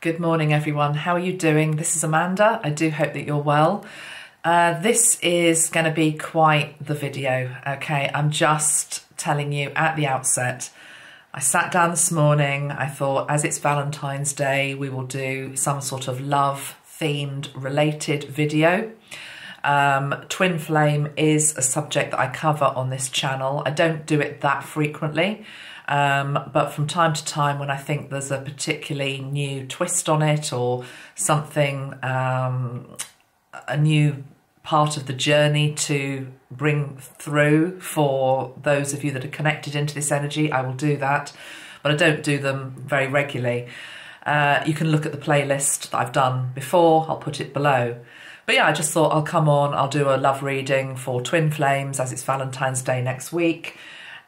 Good morning, everyone. How are you doing? This is Amanda. I do hope that you're well. This is going to be quite the video, okay? I'm just telling you at the outset, I sat down this morning, I thought as it's Valentine's Day, we will do some sort of love-themed related video. Twin flame is a subject that I cover on this channel. I don't do it that frequently. But from time to time when I think there's a particularly new twist on it or something, a new part of the journey to bring through for those of you that are connected into this energy, I will do that. But I don't do them very regularly. You can look at the playlist that I've done before, I'll put it below. But yeah, I just thought I'll come on, I'll do a love reading for twin flames as it's Valentine's Day next week.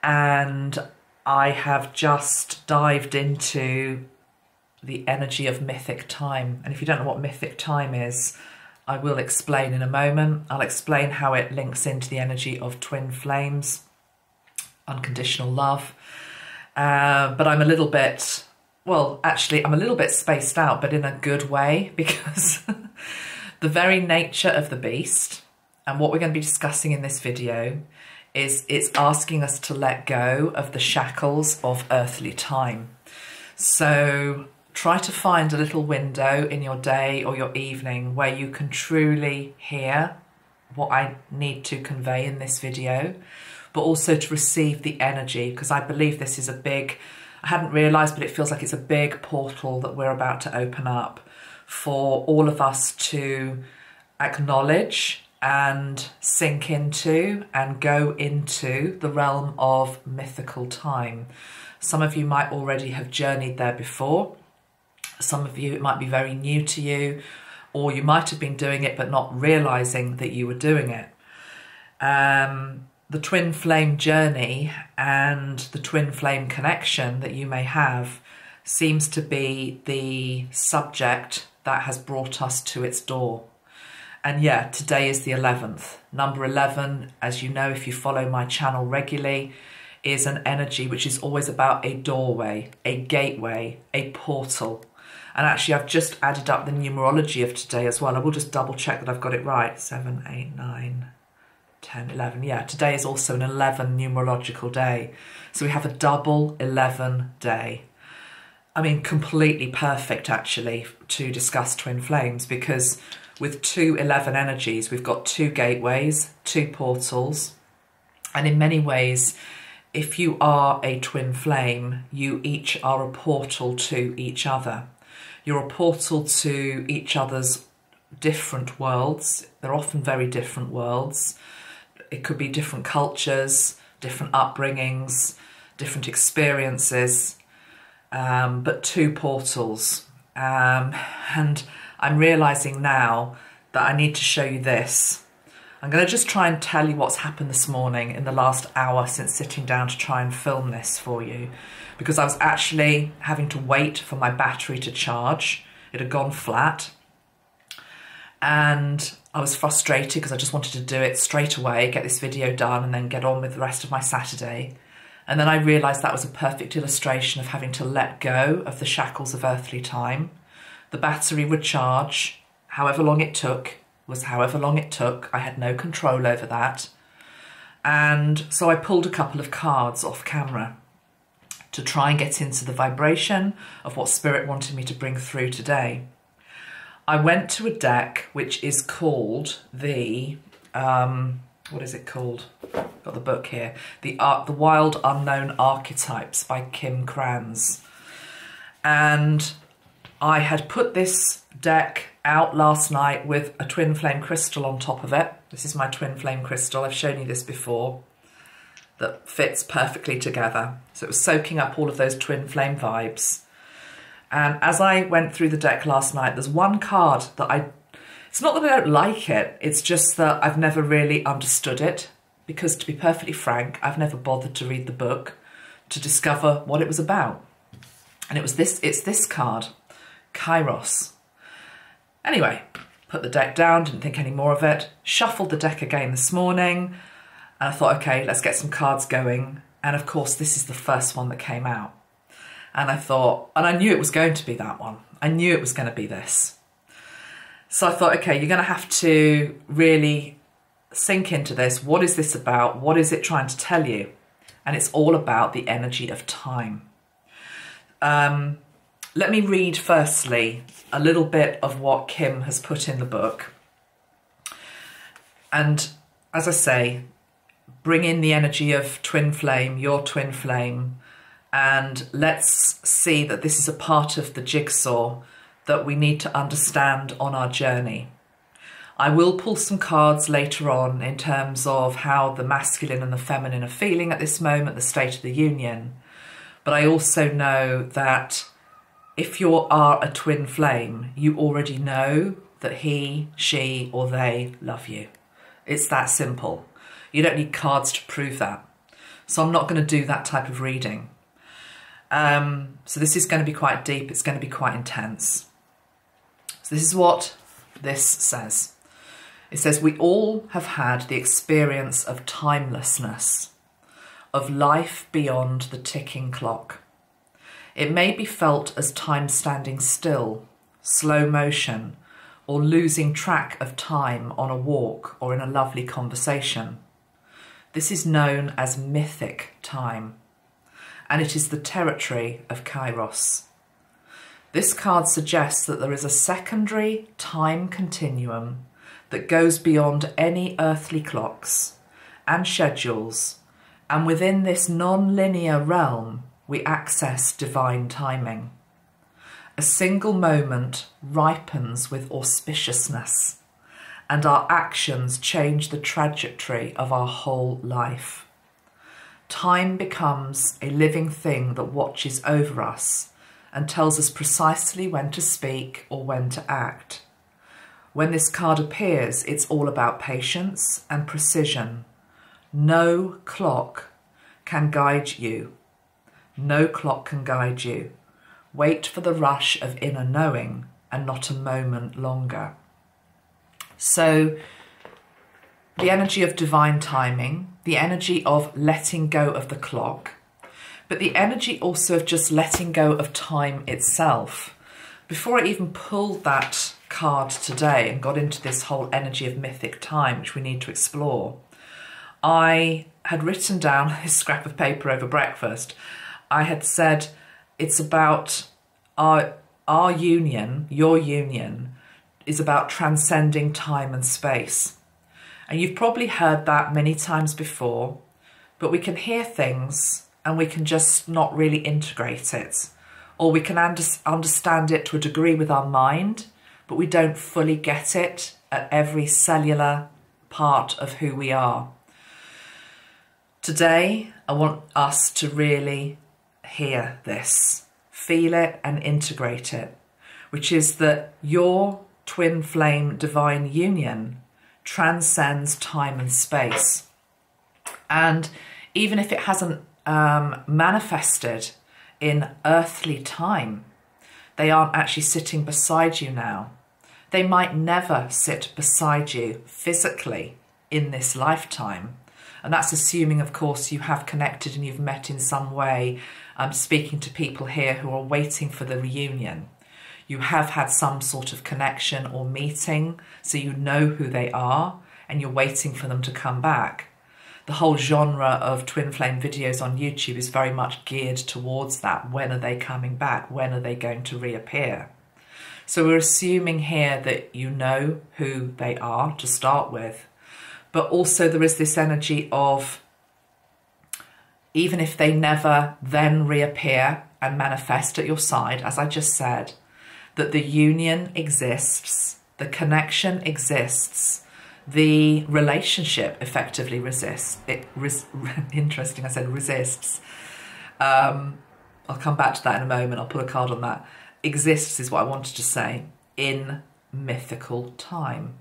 And I have just dived into the energy of mythic time. And if you don't know what mythic time is, I will explain in a moment. I'll explain how it links into the energy of twin flames, unconditional love. But I'm a little bit, well, actually, I'm a little bit spaced out, but in a good way, because the very nature of the beast and what we're going to be discussing in this video is it's asking us to let go of the shackles of earthly time. So try to find a little window in your day or your evening where you can truly hear what I need to convey in this video, but also to receive the energy, because I believe this is a big, I hadn't realised, but it feels like it's a big portal that we're about to open up for all of us to acknowledge and sink into and go into the realm of mythical time. Some of you might already have journeyed there before. Some of you, it might be very new to you, or you might have been doing it but not realising that you were doing it. The twin flame journey and the twin flame connection that you may have seems to be the subject that has brought us to its door. And yeah, today is the 11th. Number 11, as you know, if you follow my channel regularly, is an energy which is always about a doorway, a gateway, a portal. And actually, I've just added up the numerology of today as well. I will just double check that I've got it right. 7, 8, 9, 10, 11. Yeah, today is also an 11 numerological day. So we have a double 11 day. I mean, completely perfect, actually, to discuss twin flames, because with 2 11 energies, we've got 2 gateways, 2 portals. And in many ways, if you are a twin flame, you each are a portal to each other. You're a portal to each other's different worlds. They're often very different worlds. It could be different cultures, different upbringings, different experiences, but 2 portals. And I'm realising now that I need to show you this. I'm going to just try and tell you what's happened this morning in the last hour since sitting down to try and film this for you, because I was actually having to wait for my battery to charge. It had gone flat and I was frustrated because I just wanted to do it straight away, get this video done and then get on with the rest of my Saturday. And then I realised that was a perfect illustration of having to let go of the shackles of earthly time. The battery would charge, however long it took, was however long it took. I had no control over that. And so I pulled a couple of cards off camera to try and get into the vibration of what Spirit wanted me to bring through today. I went to a deck which is called the, what is it called? Got the book here. The Wild Unknown Archetypes by Kim Krans. And I had put this deck out last night with a twin flame crystal on top of it. This is my twin flame crystal. I've shown you this before. That fits perfectly together. So it was soaking up all of those twin flame vibes. And as I went through the deck last night, there's one card that it's not that I don't like it, it's just that I've never really understood it. Because to be perfectly frank, I've never bothered to read the book to discover what it was about. And it's this card. Kairos. Anyway, put the deck down, didn't think any more of it, shuffled the deck again this morning, and I thought, okay, let's get some cards going. And of course, this is the first one that came out. And I thought, and I knew it was going to be that one. I knew it was going to be this. So I thought, okay, you're going to have to really sink into this. What is this about? What is it trying to tell you? And it's all about the energy of time. Let me read firstly a little bit of what Kim has put in the book. And as I say, bring in the energy of twin flame, your twin flame, and let's see that this is a part of the jigsaw that we need to understand on our journey. I will pull some cards later on in terms of how the masculine and the feminine are feeling at this moment, the state of the union. But I also know that if you are a twin flame, you already know that he, she, or they love you. It's that simple. You don't need cards to prove that. So I'm not going to do that type of reading. So this is going to be quite deep. It's going to be quite intense. So this is what this says. It says, we all have had the experience of timelessness, of life beyond the ticking clock. It may be felt as time standing still, slow motion, or losing track of time on a walk or in a lovely conversation. This is known as mythic time, and it is the territory of Kairos. This card suggests that there is a secondary time continuum that goes beyond any earthly clocks and schedules, and within this non-linear realm, we access divine timing. A single moment ripens with auspiciousness, and our actions change the trajectory of our whole life. Time becomes a living thing that watches over us and tells us precisely when to speak or when to act. When this card appears, it's all about patience and precision. No clock can guide you. No clock can guide you. Wait for the rush of inner knowing and not a moment longer. So the energy of divine timing, the energy of letting go of the clock, but the energy also of just letting go of time itself. Before I even pulled that card today and got into this whole energy of mythic time, which we need to explore, I had written down this scrap of paper over breakfast. I had said it's about our union, your union, is about transcending time and space. And you've probably heard that many times before, but we can hear things and we can just not really integrate it. Or we can understand it to a degree with our mind, but we don't fully get it at every cellular part of who we are. Today, I want us to really hear this, feel it and integrate it, which is that your twin flame divine union transcends time and space. And even if it hasn't manifested in earthly time, they aren't actually sitting beside you now. They might never sit beside you physically in this lifetime. And that's assuming, of course, you have connected and you've met in some way. I'm speaking to people here who are waiting for the reunion. You have had some sort of connection or meeting, so you know who they are, and you're waiting for them to come back. The whole genre of twin flame videos on YouTube is very much geared towards that. When are they coming back? When are they going to reappear? So we're assuming here that you know who they are to start with. But also there is this energy of, even if they never then reappear and manifest at your side, as I just said, that the union exists, the connection exists, the relationship effectively interesting, I said resists. I'll come back to that in a moment. I'll put a card on that. Exists is what I wanted to say in mythical time.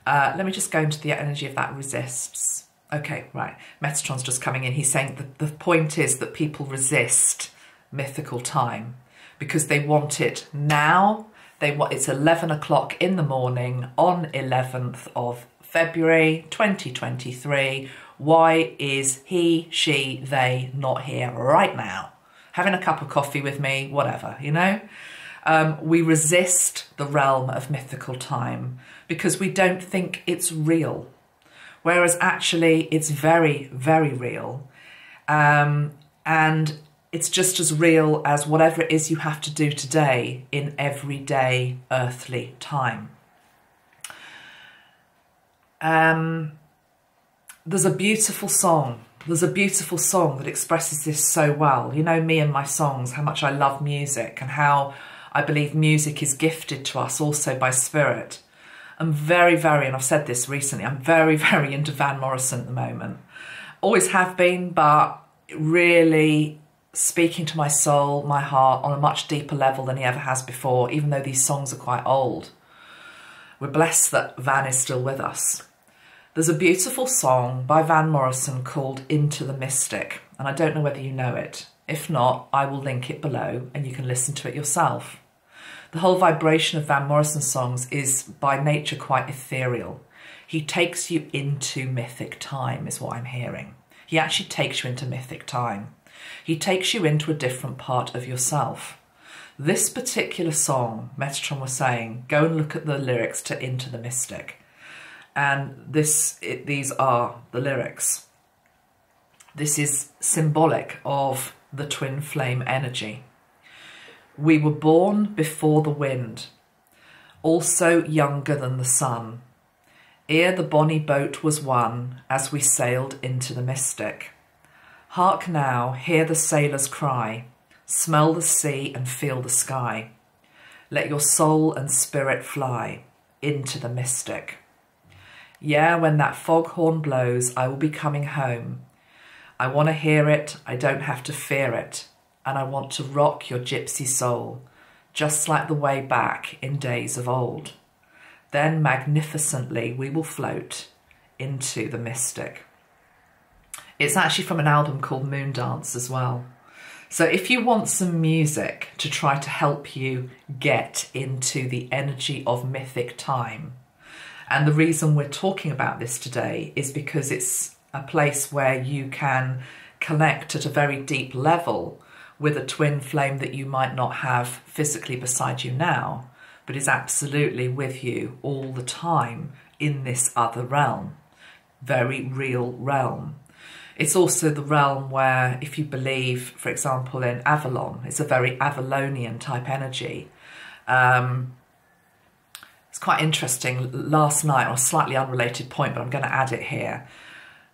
Let me just go into the energy of that resists. Okay, right. Metatron's just coming in. He's saying that the point is that people resist mythical time because they want it now. It's 11 o'clock in the morning on 11th of February 2023. Why is he, she, they not here right now? Having a cup of coffee with me, whatever, you know? We resist the realm of mythical time because we don't think it's real, whereas actually it's very, very real. And it's just as real as whatever it is you have to do today in everyday earthly time. There's a beautiful song. There's a beautiful song that expresses this so well. You know me and my songs, how much I love music and how I believe music is gifted to us also by spirit. I'm very, and I've said this recently, I'm very, very into Van Morrison at the moment. Always have been, but really speaking to my soul, my heart on a much deeper level than he ever has before, even though these songs are quite old. We're blessed that Van is still with us. There's a beautiful song by Van Morrison called Into the Mystic, and I don't know whether you know it. If not, I will link it below and you can listen to it yourself. The whole vibration of Van Morrison songs is by nature quite ethereal. He takes you into mythic time is what I'm hearing. He actually takes you into mythic time. He takes you into a different part of yourself. This particular song, Metatron was saying, go and look at the lyrics to Into the Mystic. And these are the lyrics. This is symbolic of the twin flame energy. We were born before the wind, also younger than the sun. Ere the bonny boat was won, as we sailed into the mystic. Hark now, hear the sailors cry, smell the sea and feel the sky. Let your soul and spirit fly into the mystic. Yeah, when that foghorn blows, I will be coming home. I want to hear it, I don't have to fear it, and I want to rock your gypsy soul, just like the way back in days of old. Then magnificently we will float into the mystic. It's actually from an album called Moondance as well. So if you want some music to try to help you get into the energy of mythic time, and the reason we're talking about this today is because it's a place where you can connect at a very deep level with a twin flame that you might not have physically beside you now, but is absolutely with you all the time in this other realm, very real realm. It's also the realm where, if you believe, for example, in Avalon, it's a very Avalonian type energy. It's quite interesting. Last night, on a slightly unrelated point, but I'm going to add it here.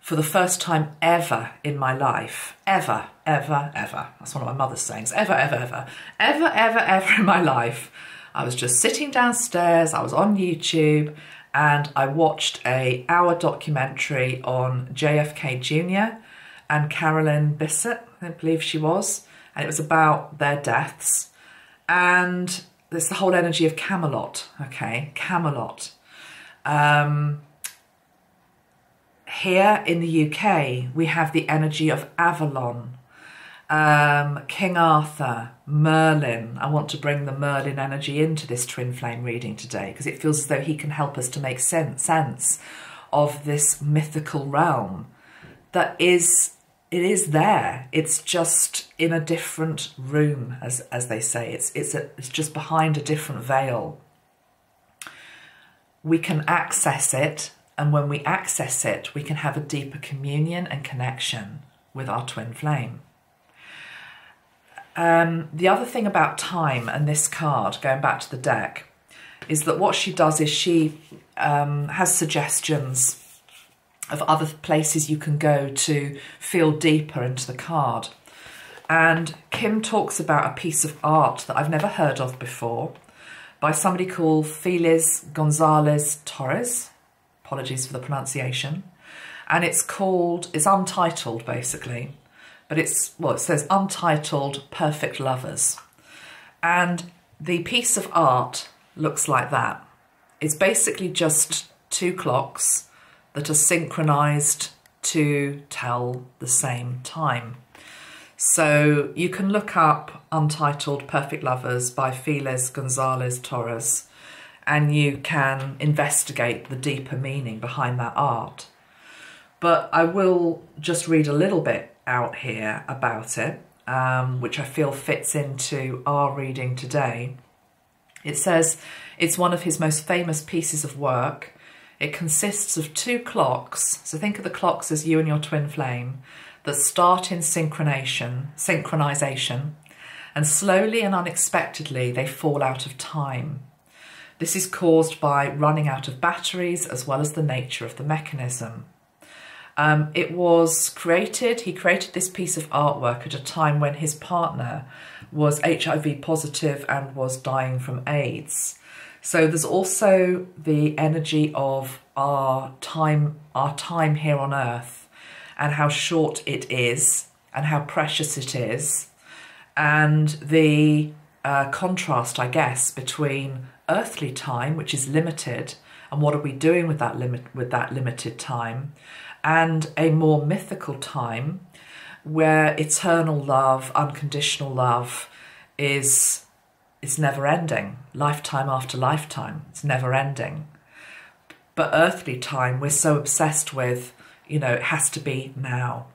For the first time ever in my life, ever, that's one of my mother's sayings, ever in my life, I was just sitting downstairs, I was on YouTube, and I watched an hour documentary on JFK Jr. and Carolyn Bessette, I believe she was, and it was about their deaths. And there's the whole energy of Camelot, okay, Camelot. Here in the UK, we have the energy of Avalon, King Arthur, Merlin. I want to bring the Merlin energy into this twin flame reading today because it feels as though he can help us to make sense of this mythical realm that it is there. It's just in a different room, as they say. It's just behind a different veil. We can access it, and when we access it, we can have a deeper communion and connection with our twin flame. The other thing about time and this card, going back to the deck, is that what she does is she has suggestions of other places you can go to feel deeper into the card. And Kim talks about a piece of art that I've never heard of before by somebody called Feliz Gonzalez Torres. Apologies for the pronunciation. And it's untitled basically, but it says Untitled Perfect Lovers. And the piece of art looks like that. It's basically just two clocks that are synchronized to tell the same time. So you can look up Untitled Perfect Lovers by Feliz Gonzalez Torres, and you can investigate the deeper meaning behind that art. But I will just read a little bit out here about it, which I feel fits into our reading today. It says it's one of his most famous pieces of work. It consists of 2 clocks, so think of the clocks as you and your twin flame, that start in synchronization, and slowly and unexpectedly they fall out of time. This is caused by running out of batteries as well as the nature of the mechanism. He created this piece of artwork at a time when his partner was HIV positive and was dying from AIDS. So there's also the energy of our time here on Earth, and how short it is and how precious it is, and the contrast, I guess, between earthly time, which is limited, and what are we doing with that limited time, and a more mythical time where eternal love, unconditional love is never ending, lifetime after lifetime, it's never ending. But earthly time, we're so obsessed with, it has to be now.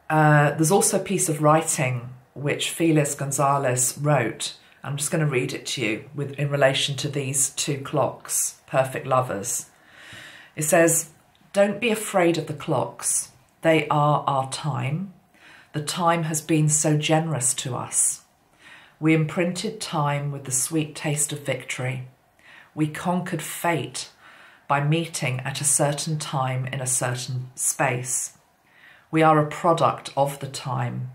There's also a piece of writing which Feliz Gonzalez wrote. I'm just going to read it to you in relation to these 2 clocks, perfect lovers. It says, "Don't be afraid of the clocks. They are our time. The time has been so generous to us. We imprinted time with the sweet taste of victory. We conquered fate by meeting at a certain time in a certain space. We are a product of the time.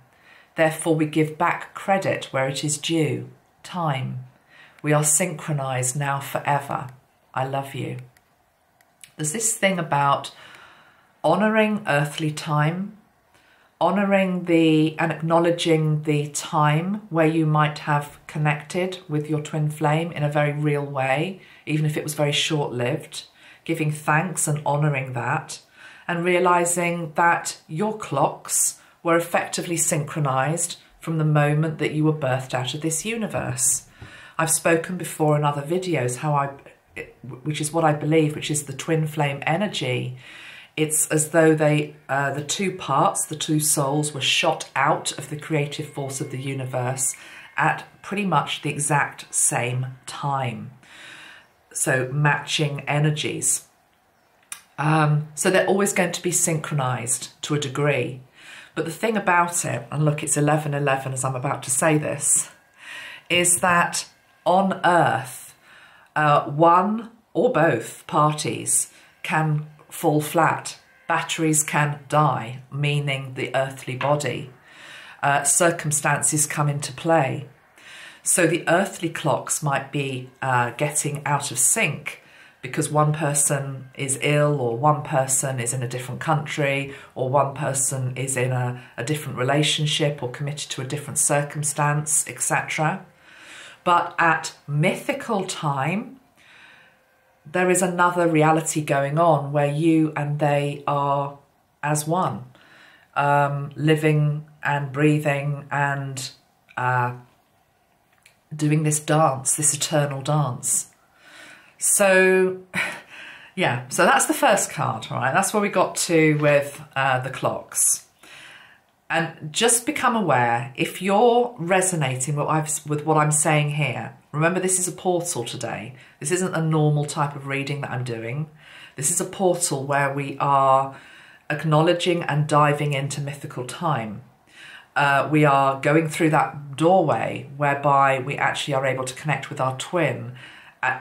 Therefore, we give back credit where it is due. Time. We are synchronized now forever. I love you." There's this thing about honoring earthly time, honoring and acknowledging the time where you might have connected with your twin flame in a very real way, even if it was very short-lived, giving thanks and honoring that, and realizing that your clocks were effectively synchronized from the moment that you were birthed out of this universe. I've spoken before in other videos which is what I believe, which is the twin flame energy. It's as though the 2 parts, the 2 souls, were shot out of the creative force of the universe at pretty much the exact same time. So matching energies. So they're always going to be synchronized to a degree. But the thing about it, and look, it's 11:11 as I'm about to say this, is that on Earth, one or both parties can fall flat. Batteries can die, meaning the earthly body. Circumstances come into play. So the earthly clocks might be getting out of sync because one person is ill, or one person is in a different country, or one person is in a different relationship or committed to a different circumstance, etc. But at mythical time, there is another reality going on where you and they are as one, living and breathing and doing this dance, this eternal dance. So, yeah, so that's the first card, all right? That's where we got to with the clocks. And just become aware, if you're resonating with what I'm saying here, remember this is a portal today. This isn't a normal type of reading that I'm doing. This is a portal where we are acknowledging and diving into mythical time. We are going through that doorway whereby we actually are able to connect with our twin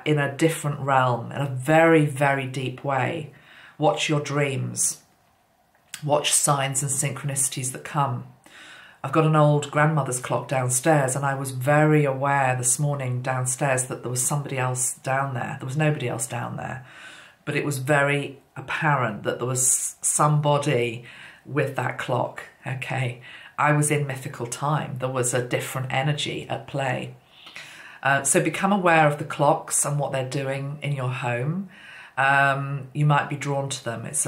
in a different realm, in a very, very deep way. Watch your dreams. Watch signs and synchronicities that come. I've got an old grandmother's clock downstairs, and I was very aware this morning downstairs that there was somebody else down there. There was nobody else down there, but it was very apparent that there was somebody with that clock, okay? I was in mythical time. There was a different energy at play. So become aware of the clocks and what they're doing in your home. You might be drawn to them. It's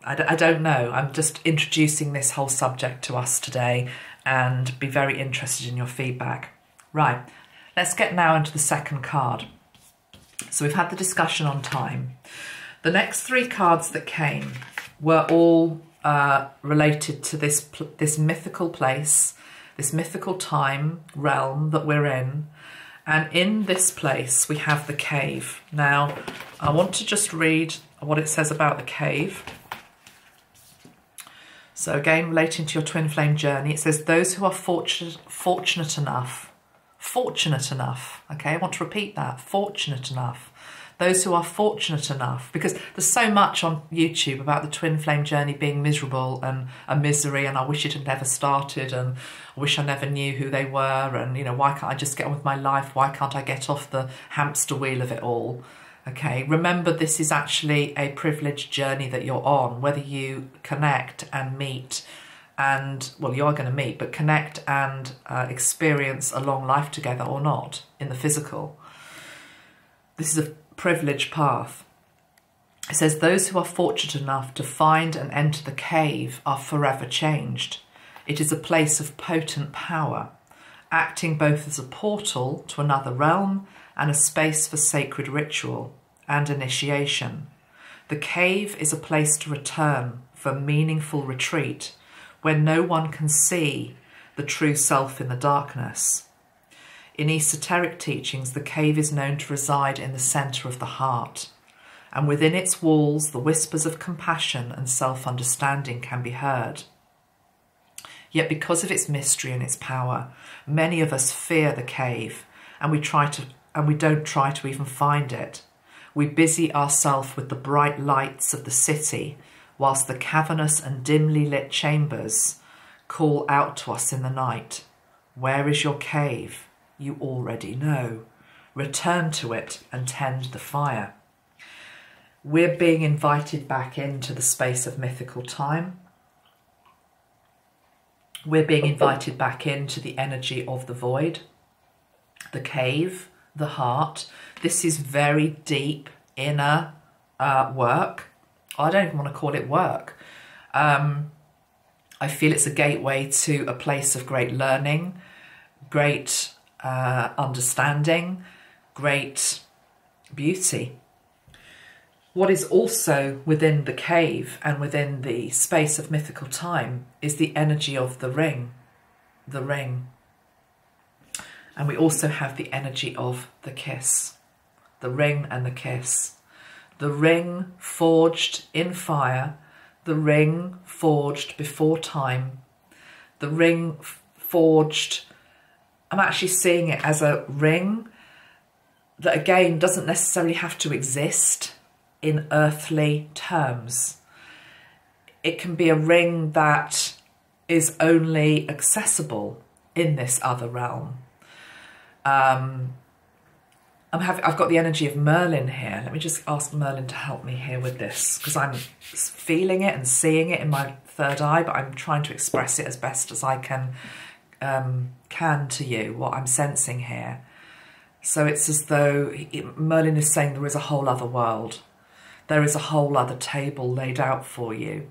I don't know. I'm just introducing this whole subject to us today, and be very interested in your feedback. Right, let's get now into the second card. So we've had the discussion on time. The next 3 cards that came were all related to this mythical place, this mythical time realm that we're in, And in this place, we have the cave. Now, I want to just read what it says about the cave. So again, relating to your twin flame journey, it says, those who are fortunate enough, okay, I want to repeat that, fortunate enough. Those who are fortunate enough, because there's so much on YouTube about the twin flame journey being miserable and a misery, and I wish it had never started, and I wish I never knew who they were, and, you know, why can't I just get on with my life? Why can't I get off the hamster wheel of it all? Okay, remember, this is actually a privileged journey that you're on, whether you connect and meet and, well, you are going to meet, but connect and experience a long life together or not in the physical. This is a privileged path. It says, those who are fortunate enough to find and enter the cave are forever changed. It is a place of potent power, acting both as a portal to another realm and a space for sacred ritual and initiation. The cave is a place to return for meaningful retreat where no one can see the true self in the darkness. In esoteric teachings, the cave is known to reside in the centre of the heart, and within its walls, the whispers of compassion and self-understanding can be heard. Yet because of its mystery and its power, many of us fear the cave, and we don't try to even find it. We busy ourselves with the bright lights of the city, whilst the cavernous and dimly lit chambers call out to us in the night. Where is your cave? You already know. Return to it and tend the fire. We're being invited back into the space of mythical time. We're being invited back into the energy of the void, the cave, the heart. This is very deep inner work. I don't even want to call it work. I feel it's a gateway to a place of great learning, great understanding, great beauty. What is also within the cave and within the space of mythical time is the energy of the ring, And we also have the energy of the kiss, the ring and the kiss. The ring forged in fire, the ring forged before time, the ring forged, I'm actually seeing it as a ring that again doesn't necessarily have to exist in earthly terms. It can be a ring that is only accessible in this other realm. I've got the energy of Merlin here. Let me just ask Merlin to help me here with this, because I'm feeling it and seeing it in my third eye, but I'm trying to express it as best as I can to you, what I'm sensing here. So it's as though Merlin is saying there is a whole other world. There is a whole other table laid out for you.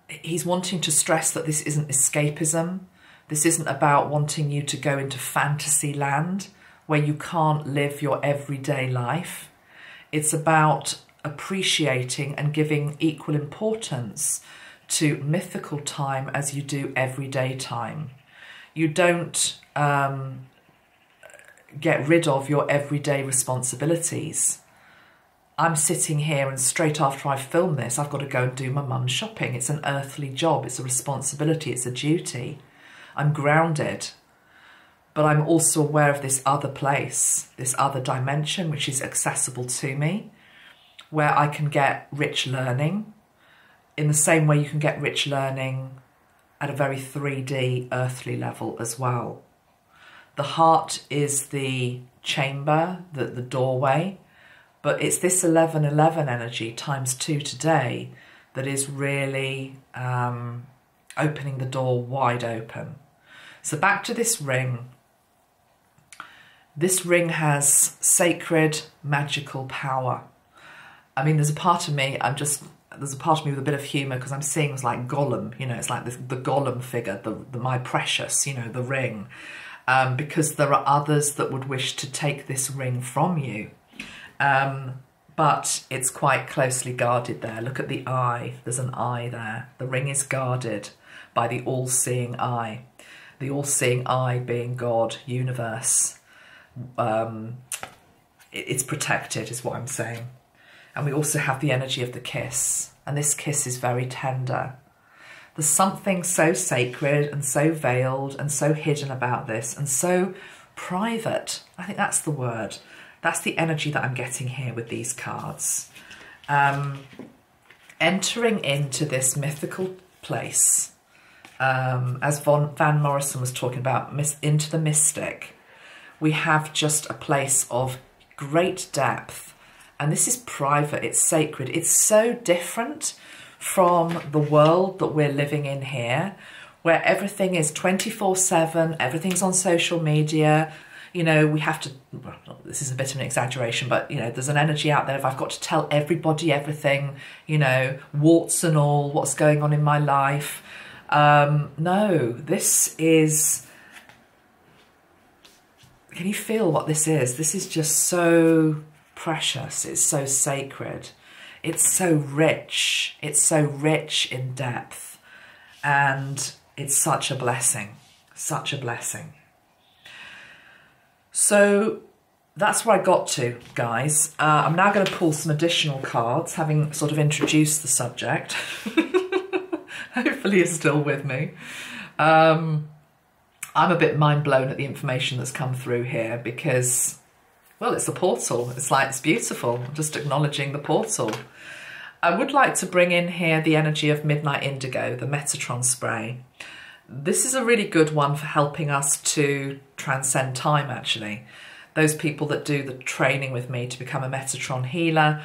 He's wanting to stress that this isn't escapism. This isn't about wanting you to go into fantasy land where you can't live your everyday life. It's about appreciating and giving equal importance to mythical time as you do everyday time. You don't get rid of your everyday responsibilities. I'm sitting here and straight after I film this, I've got to go and do my mum's shopping. It's an earthly job, it's a responsibility, it's a duty. I'm grounded, but I'm also aware of this other place, this other dimension, which is accessible to me, where I can get rich learning in the same way you can get rich learning at a very 3D earthly level as well. The heart is the chamber, the doorway, but it's this 1111 energy times 2 today that is really opening the door wide open. So back to this ring. This ring has sacred, magical power. I mean, there's a part of me, there's a part of me with a bit of humour because I'm seeing it's like Gollum, you know, it's like the Gollum figure, the my precious, you know, the ring. Because there are others that would wish to take this ring from you. But it's quite closely guarded there. Look at the eye, there's an eye there. The ring is guarded by the all-seeing eye. the all-seeing eye being God, universe. It's protected is what I'm saying. And we also have the energy of the kiss, and this kiss is very tender. There's something so sacred and so veiled and so hidden about this, and so private. I think that's the word. That's the energy that I'm getting here with these cards. Entering into this mythical place, as Van Morrison was talking about, into the mystic, we have just a place of great depth. And this is private, it's sacred. It's so different from the world that we're living in here, where everything is 24/7, everything's on social media. You know, we have to, well, this is a bit of an exaggeration, but, you know, there's an energy out there if I've got to tell everybody everything, you know, warts and all, what's going on in my life. No, this is, can you feel what this is? This is just so precious. It's so sacred. It's so rich. It's so rich in depth. And it's such a blessing. Such a blessing. So that's where I got to, guys. I'm now going to pull some additional cards, having sort of introduced the subject. Hopefully you're still with me. I'm a bit mind blown at the information that's come through here because, well, it's a portal. It's like, it's beautiful. I'm just acknowledging the portal. I would like to bring in here the energy of Midnight Indigo, the Metatron spray. This is a really good one for helping us to transcend time, actually. Those people that do the training with me to become a Metatron healer,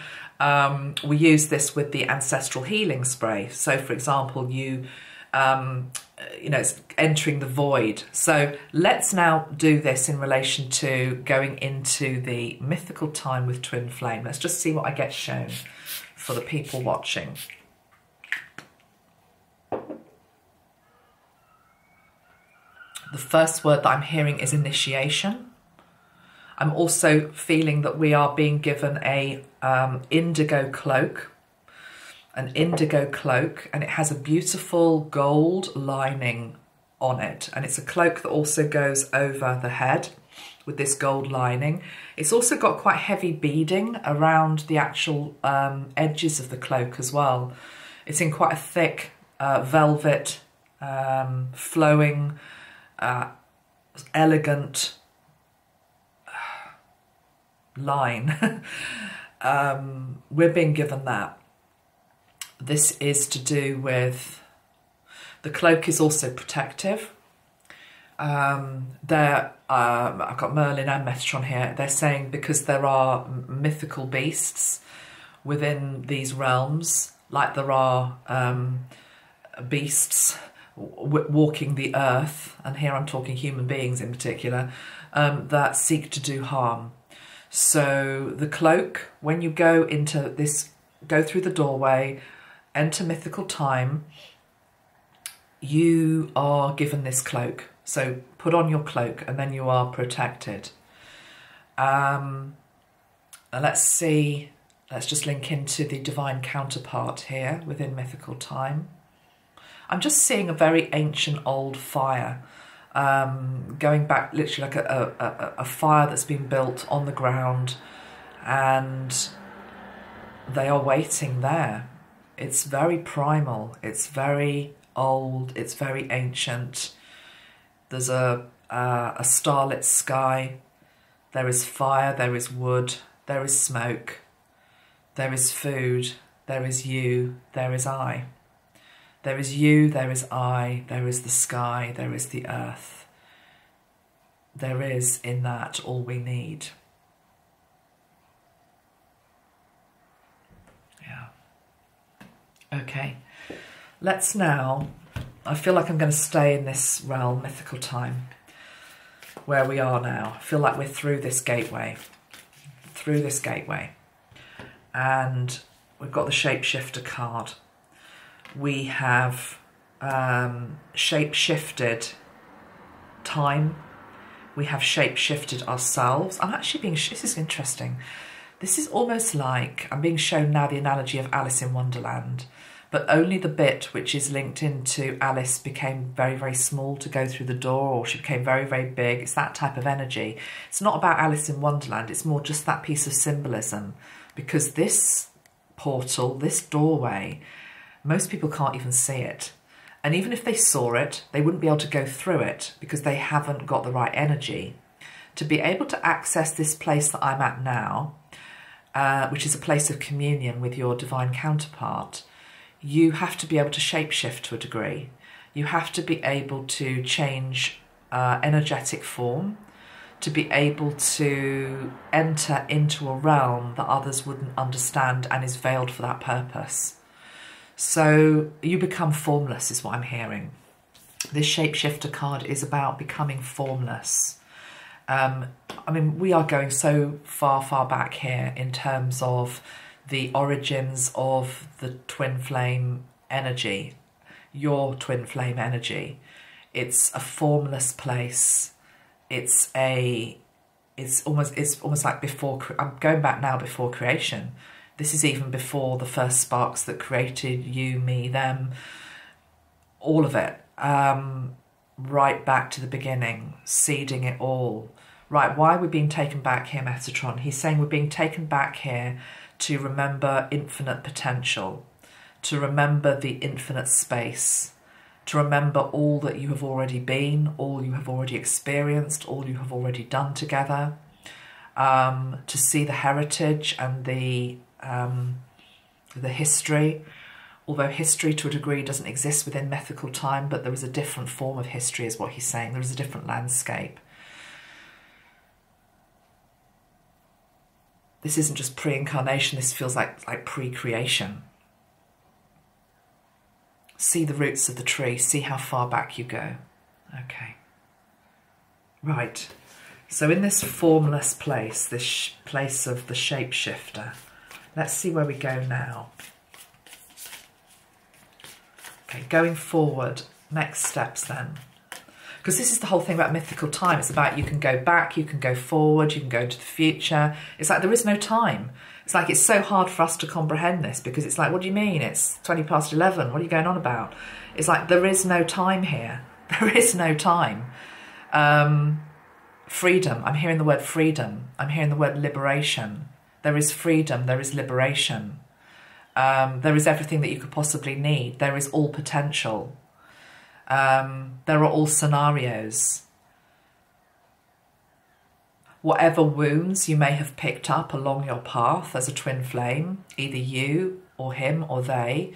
we use this with the ancestral healing spray. So, for example, you know, it's entering the void. So let's now do this in relation to going into the mythical time with Twin Flame. Let's just see what I get shown for the people watching. The first word that I'm hearing is initiation. I'm also feeling that we are being given a indigo cloak, and it has a beautiful gold lining on it, and it's a cloak that also goes over the head with this gold lining. It's also got quite heavy beading around the actual edges of the cloak as well. It's in quite a thick velvet, flowing, elegant line. We're being given that. This is to do with, the cloak is also protective. I've got Merlin and Metatron here. They're saying because there are mythical beasts within these realms, like there are beasts walking the earth, and here I'm talking human beings in particular, that seek to do harm. So the cloak, when you go into this, go through the doorway, enter mythical time, you are given this cloak. So put on your cloak and then you are protected. Let's see, let's just link into the divine counterpart here within mythical time. I'm just seeing a very ancient old fire, going back literally like a fire that's been built on the ground, and they are waiting there. It's very primal, it's very old, it's very ancient. There's a starlit sky, there is fire, there is wood, there is smoke, there is food, there is you, there is I. There is you, there is I, there is the sky, there is the earth. There is in that all we need. Yeah. Okay, let's now, I feel like I'm going to stay in this realm, mythical time, where we are now. I feel like we're through this gateway, and we've got the Shapeshifter card. We have shape-shifted time. We have shape-shifted ourselves. I'm actually being, this is interesting. This is almost like, I'm being shown now the analogy of Alice in Wonderland. but only the bit which is linked into Alice became very, very small to go through the door, or she became very, very big. It's that type of energy. It's not about Alice in Wonderland. It's more just that piece of symbolism, because this portal, this doorway, most people can't even see it. And even if they saw it, they wouldn't be able to go through it because they haven't got the right energy. To be able to access this place that I'm at now, which is a place of communion with your divine counterpart, you have to be able to shapeshift to a degree. You have to be able to change energetic form, to be able to enter into a realm that others wouldn't understand and is veiled for that purpose. So you become formless is what I'm hearing. This shapeshifter card is about becoming formless. I mean, we are going so far, far back here in terms of the origins of the twin flame energy, your twin flame energy. It's a formless place. It's almost like before. I'm going back now before creation. This is even before the first sparks that created you, me, them, all of it. Right back to the beginning, seeding it all. Right, why are we being taken back here, Metatron? He's saying we're being taken back here to remember infinite potential, to remember the infinite space, to remember all that you have already been, all you have already experienced, all you have already done together, to see the heritage and the history. Although history to a degree doesn't exist within mythical time, but there is a different form of history is what he's saying. There is a different landscape. This isn't just pre-incarnation, this feels like pre-creation. See the roots of the tree, see how far back you go. Okay. Right. So in this formless place, this place of the shapeshifter, let's see where we go now. Okay, going forward, next steps then. Because this is the whole thing about mythical time. It's about you can go back, you can go forward, you can go into the future. It's like there is no time. It's like it's so hard for us to comprehend this because it's like, what do you mean? It's 20 past 11. What are you going on about? It's like there is no time here. There is no time. Freedom. I'm hearing the word freedom. I'm hearing the word liberation. There is freedom. There is liberation. There is everything that you could possibly need. There is all potential. There are all scenarios. Whatever wounds you may have picked up along your path as a twin flame, either you or him or they,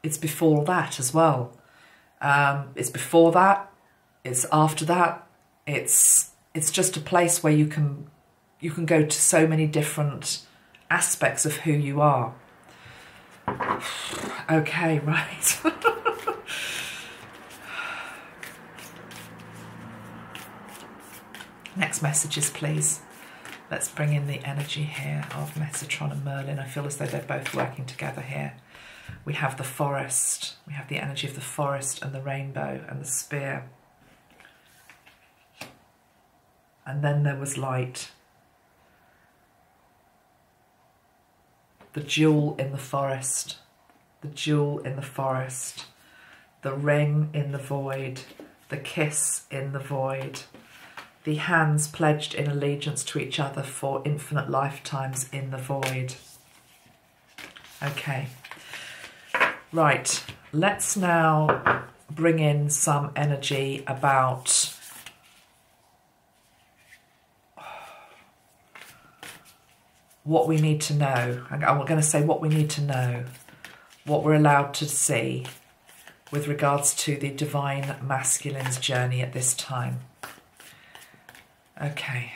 it's before that as well. It's before that, it's after that, it's just a place where you can go to so many different aspects of who you are. Okay, right. Next messages, please. Let's bring in the energy here of Metatron and Merlin. I feel as though they're both working together here. We have the forest. We have the energy of the forest and the rainbow and the spear. And then there was light. The jewel in the forest, the jewel in the forest, the ring in the void, the kiss in the void, the hands pledged in allegiance to each other for infinite lifetimes in the void. Okay, right, let's now bring in some energy about what we need to know. I'm going to say what we need to know, what we're allowed to see with regards to the divine masculine's journey at this time. Okay.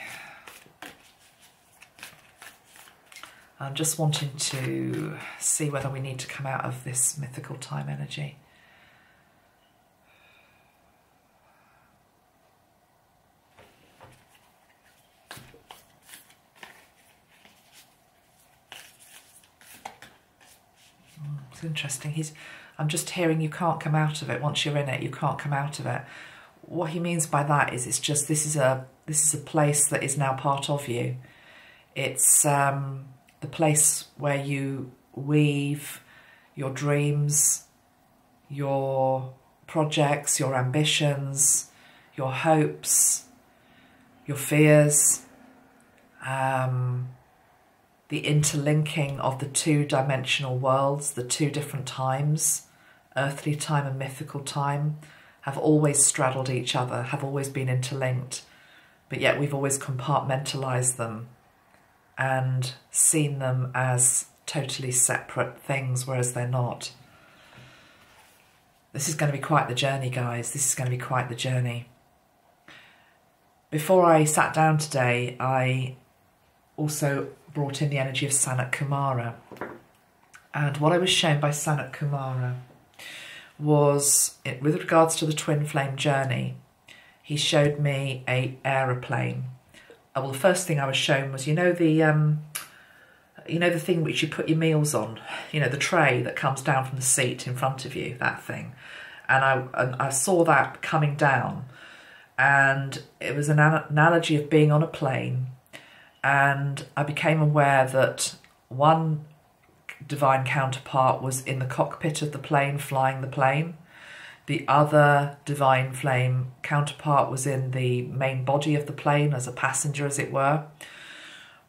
I'm just wanting to see whether we need to come out of this mythical time energy. It's interesting. I'm just hearing you can't come out of it. Once you're in it, you can't come out of it. What he means by that is it's just this is a place that is now part of you. It's the place where you weave your dreams, your projects, your ambitions, your hopes, your fears, the interlinking of the two-dimensional worlds, the two different times, earthly time and mythical time, have always straddled each other, have always been interlinked, but yet we've always compartmentalized them and seen them as totally separate things, whereas they're not. This is going to be quite the journey, guys. This is going to be quite the journey. Before I sat down today, I also brought in the energy of Sanat Kumara. And what I was shown by Sanat Kumara was, with regards to the twin flame journey, he showed me an aeroplane. Well, the first thing I was shown was, you know the thing which you put your meals on, you know, the tray that comes down from the seat in front of you, that thing. And I saw that coming down, and it was an analogy of being on a plane, and I became aware that one divine counterpart was in the cockpit of the plane, flying the plane. The other divine flame counterpart was in the main body of the plane as a passenger, as it were.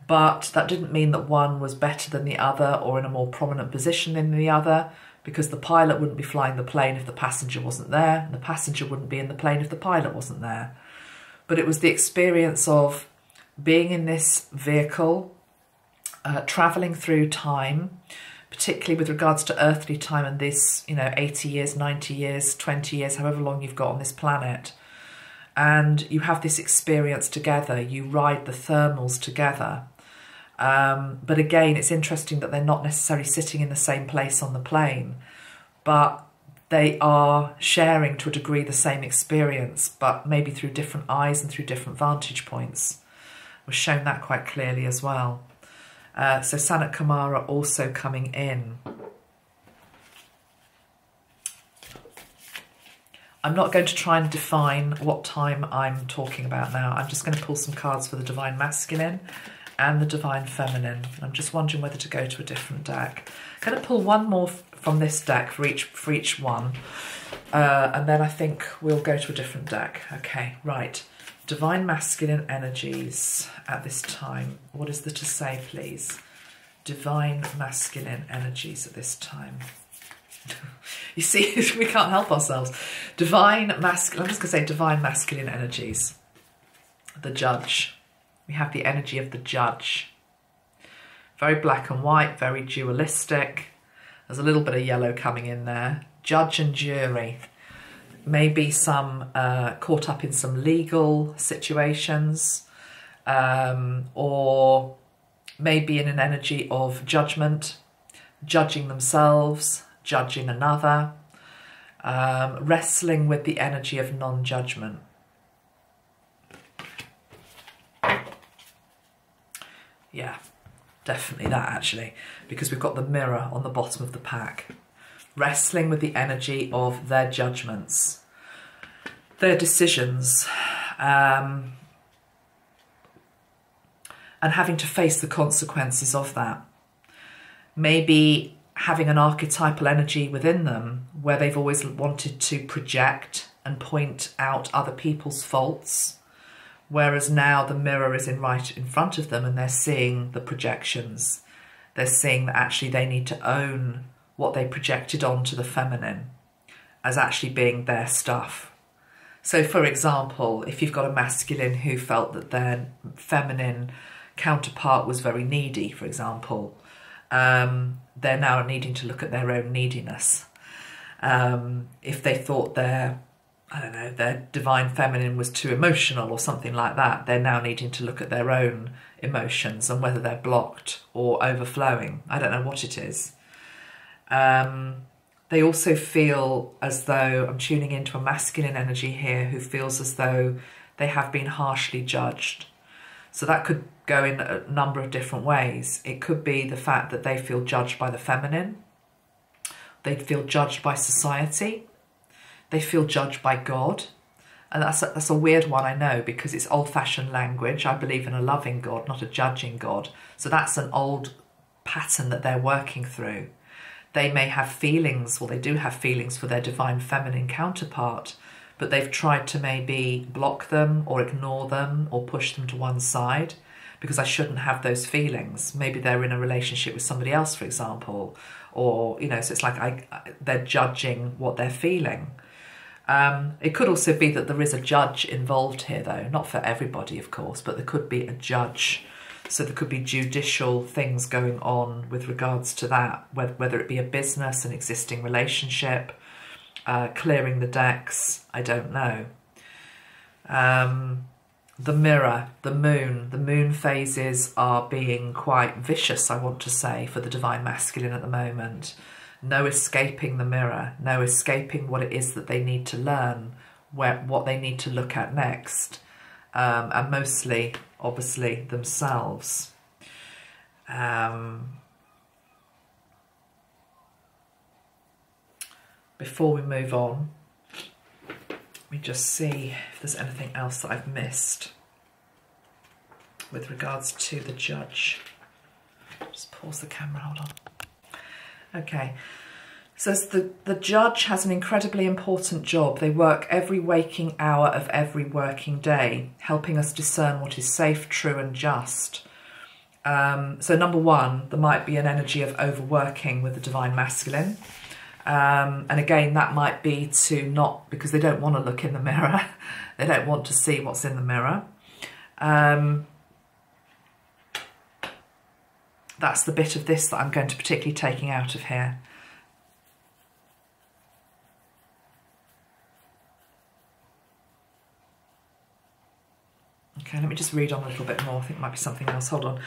But that didn't mean that one was better than the other or in a more prominent position than the other, because the pilot wouldn't be flying the plane if the passenger wasn't there, and the passenger wouldn't be in the plane if the pilot wasn't there. But it was the experience of being in this vehicle, travelling through time, particularly with regards to earthly time and this, 80 years, 90 years, 20 years, however long you've got on this planet. And you have this experience together, you ride the thermals together. But again, it's interesting that they're not necessarily sitting in the same place on the plane, but they are sharing to a degree the same experience, but maybe through different eyes and through different vantage points. We're shown that quite clearly as well. So Sanat Kumara also coming in. I'm not going to try and define what time I'm talking about now. I'm just going to pull some cards for the Divine Masculine and the Divine Feminine. I'm just wondering whether to go to a different deck. I'm going to pull one more from this deck for each one. And then I think we'll go to a different deck. Okay, right. Divine Masculine energies at this time. What is there to say, please? Divine Masculine energies at this time. You see, we can't help ourselves. Divine Masculine, I'm just going to say Divine Masculine energies. The Judge. We have the energy of the Judge. Very black and white, very dualistic. There's a little bit of yellow coming in there. Judge and jury. Maybe some caught up in some legal situations, or maybe in an energy of judgment, judging themselves, judging another, wrestling with the energy of non-judgment. Yeah, definitely that actually, because we've got the Mirror on the bottom of the pack. Wrestling with the energy of their judgments, their decisions, and having to face the consequences of that. Maybe having an archetypal energy within them where they've always wanted to project and point out other people's faults, whereas now the mirror is right in front of them and they're seeing the projections. They're seeing that actually they need to own what they projected onto the feminine as actually being their stuff. So for example, if you've got a masculine who felt that their feminine counterpart was very needy, for example, they're now needing to look at their own neediness. If they thought their divine feminine was too emotional or something like that, they're now needing to look at their own emotions and whether they're blocked or overflowing. I don't know what it is. They also feel as though, I'm tuning into a masculine energy here, who feels as though they have been harshly judged. So that could go in a number of different ways. It could be the fact that they feel judged by the feminine. They feel judged by society. They feel judged by God. And that's a weird one, I know, because it's old-fashioned language. I believe in a loving God, not a judging God. So that's an old pattern that they're working through. They may have feelings, well, they do have feelings for their divine feminine counterpart, but they've tried to maybe block them or ignore them or push them to one side because I shouldn't have those feelings. Maybe they're in a relationship with somebody else, for example, or, you know, so it's like they're judging what they're feeling. It could also be that there is a judge involved here, though, not for everybody, of course, but there could be a judge. So there could be judicial things going on with regards to that, whether it be a business, an existing relationship, clearing the decks, I don't know. The mirror, the moon phases are being quite vicious, I want to say, for the divine masculine at the moment. No escaping the mirror, no escaping what it is that they need to learn, what they need to look at next, and mostly, obviously, themselves. Before we move on, let me just see if there's anything else that I've missed with regards to the judge. Just pause the camera, hold on. Okay, so the judge has an incredibly important job. They work every waking hour of every working day, helping us discern what is safe, true and just. So number one, there might be an energy of overworking with the divine masculine. And again, that might be to not, because they don't want to look in the mirror. They don't want to see what's in the mirror. That's the bit of this that I'm going to particularly taking out of here. Okay, let me just read on a little bit more. I think it might be something else. Hold on.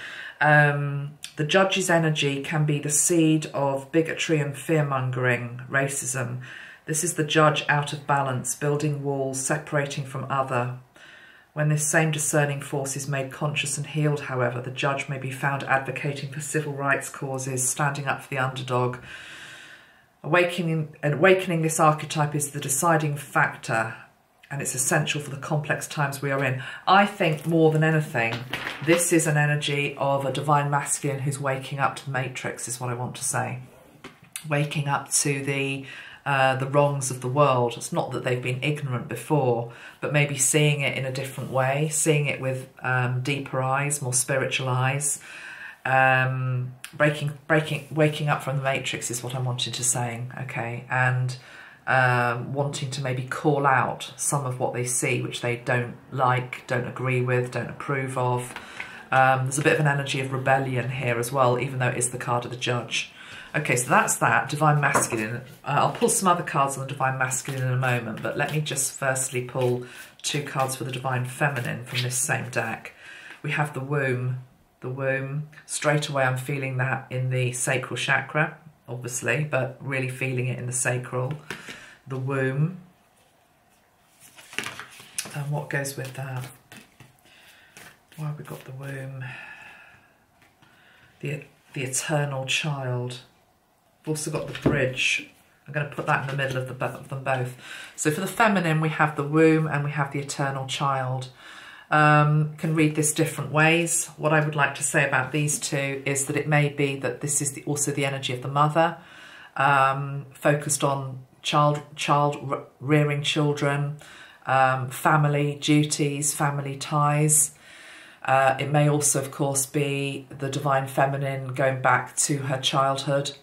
The judge's energy can be the seed of bigotry and fear-mongering, racism. This is the judge out of balance, building walls, separating from other. When this same discerning force is made conscious and healed, however, the judge may be found advocating for civil rights causes, standing up for the underdog. Awakening this archetype is the deciding factor, and it's essential for the complex times we are in. I think more than anything, this is an energy of a divine masculine who's waking up to the matrix, is what I want to say. Waking up to the wrongs of the world. It's not that they've been ignorant before, but maybe seeing it in a different way, seeing it with deeper eyes, more spiritual eyes. Waking up from the matrix is what I'm wanting to say, okay? And wanting to maybe call out some of what they see, which they don't like, don't agree with, don't approve of. There's a bit of an energy of rebellion here as well, even though it is the card of the judge. Okay, so that's that, divine masculine. I'll pull some other cards on the divine masculine in a moment, but let me just firstly pull two cards for the divine feminine from this same deck. We have the womb. The womb, straight away I'm feeling that in the sacral chakra, obviously, but really feeling it in the sacral. The womb. And what goes with that? Why have we got the womb? The eternal child. We've also got the bridge. I'm going to put that in the middle of them both. So for the feminine, we have the womb and we have the eternal child. Can read this different ways. What I would like to say about these two is that it may be that this is also the energy of the mother, focused on child rearing children, family duties, family ties. It may also, of course, be the divine feminine going back to her childhood,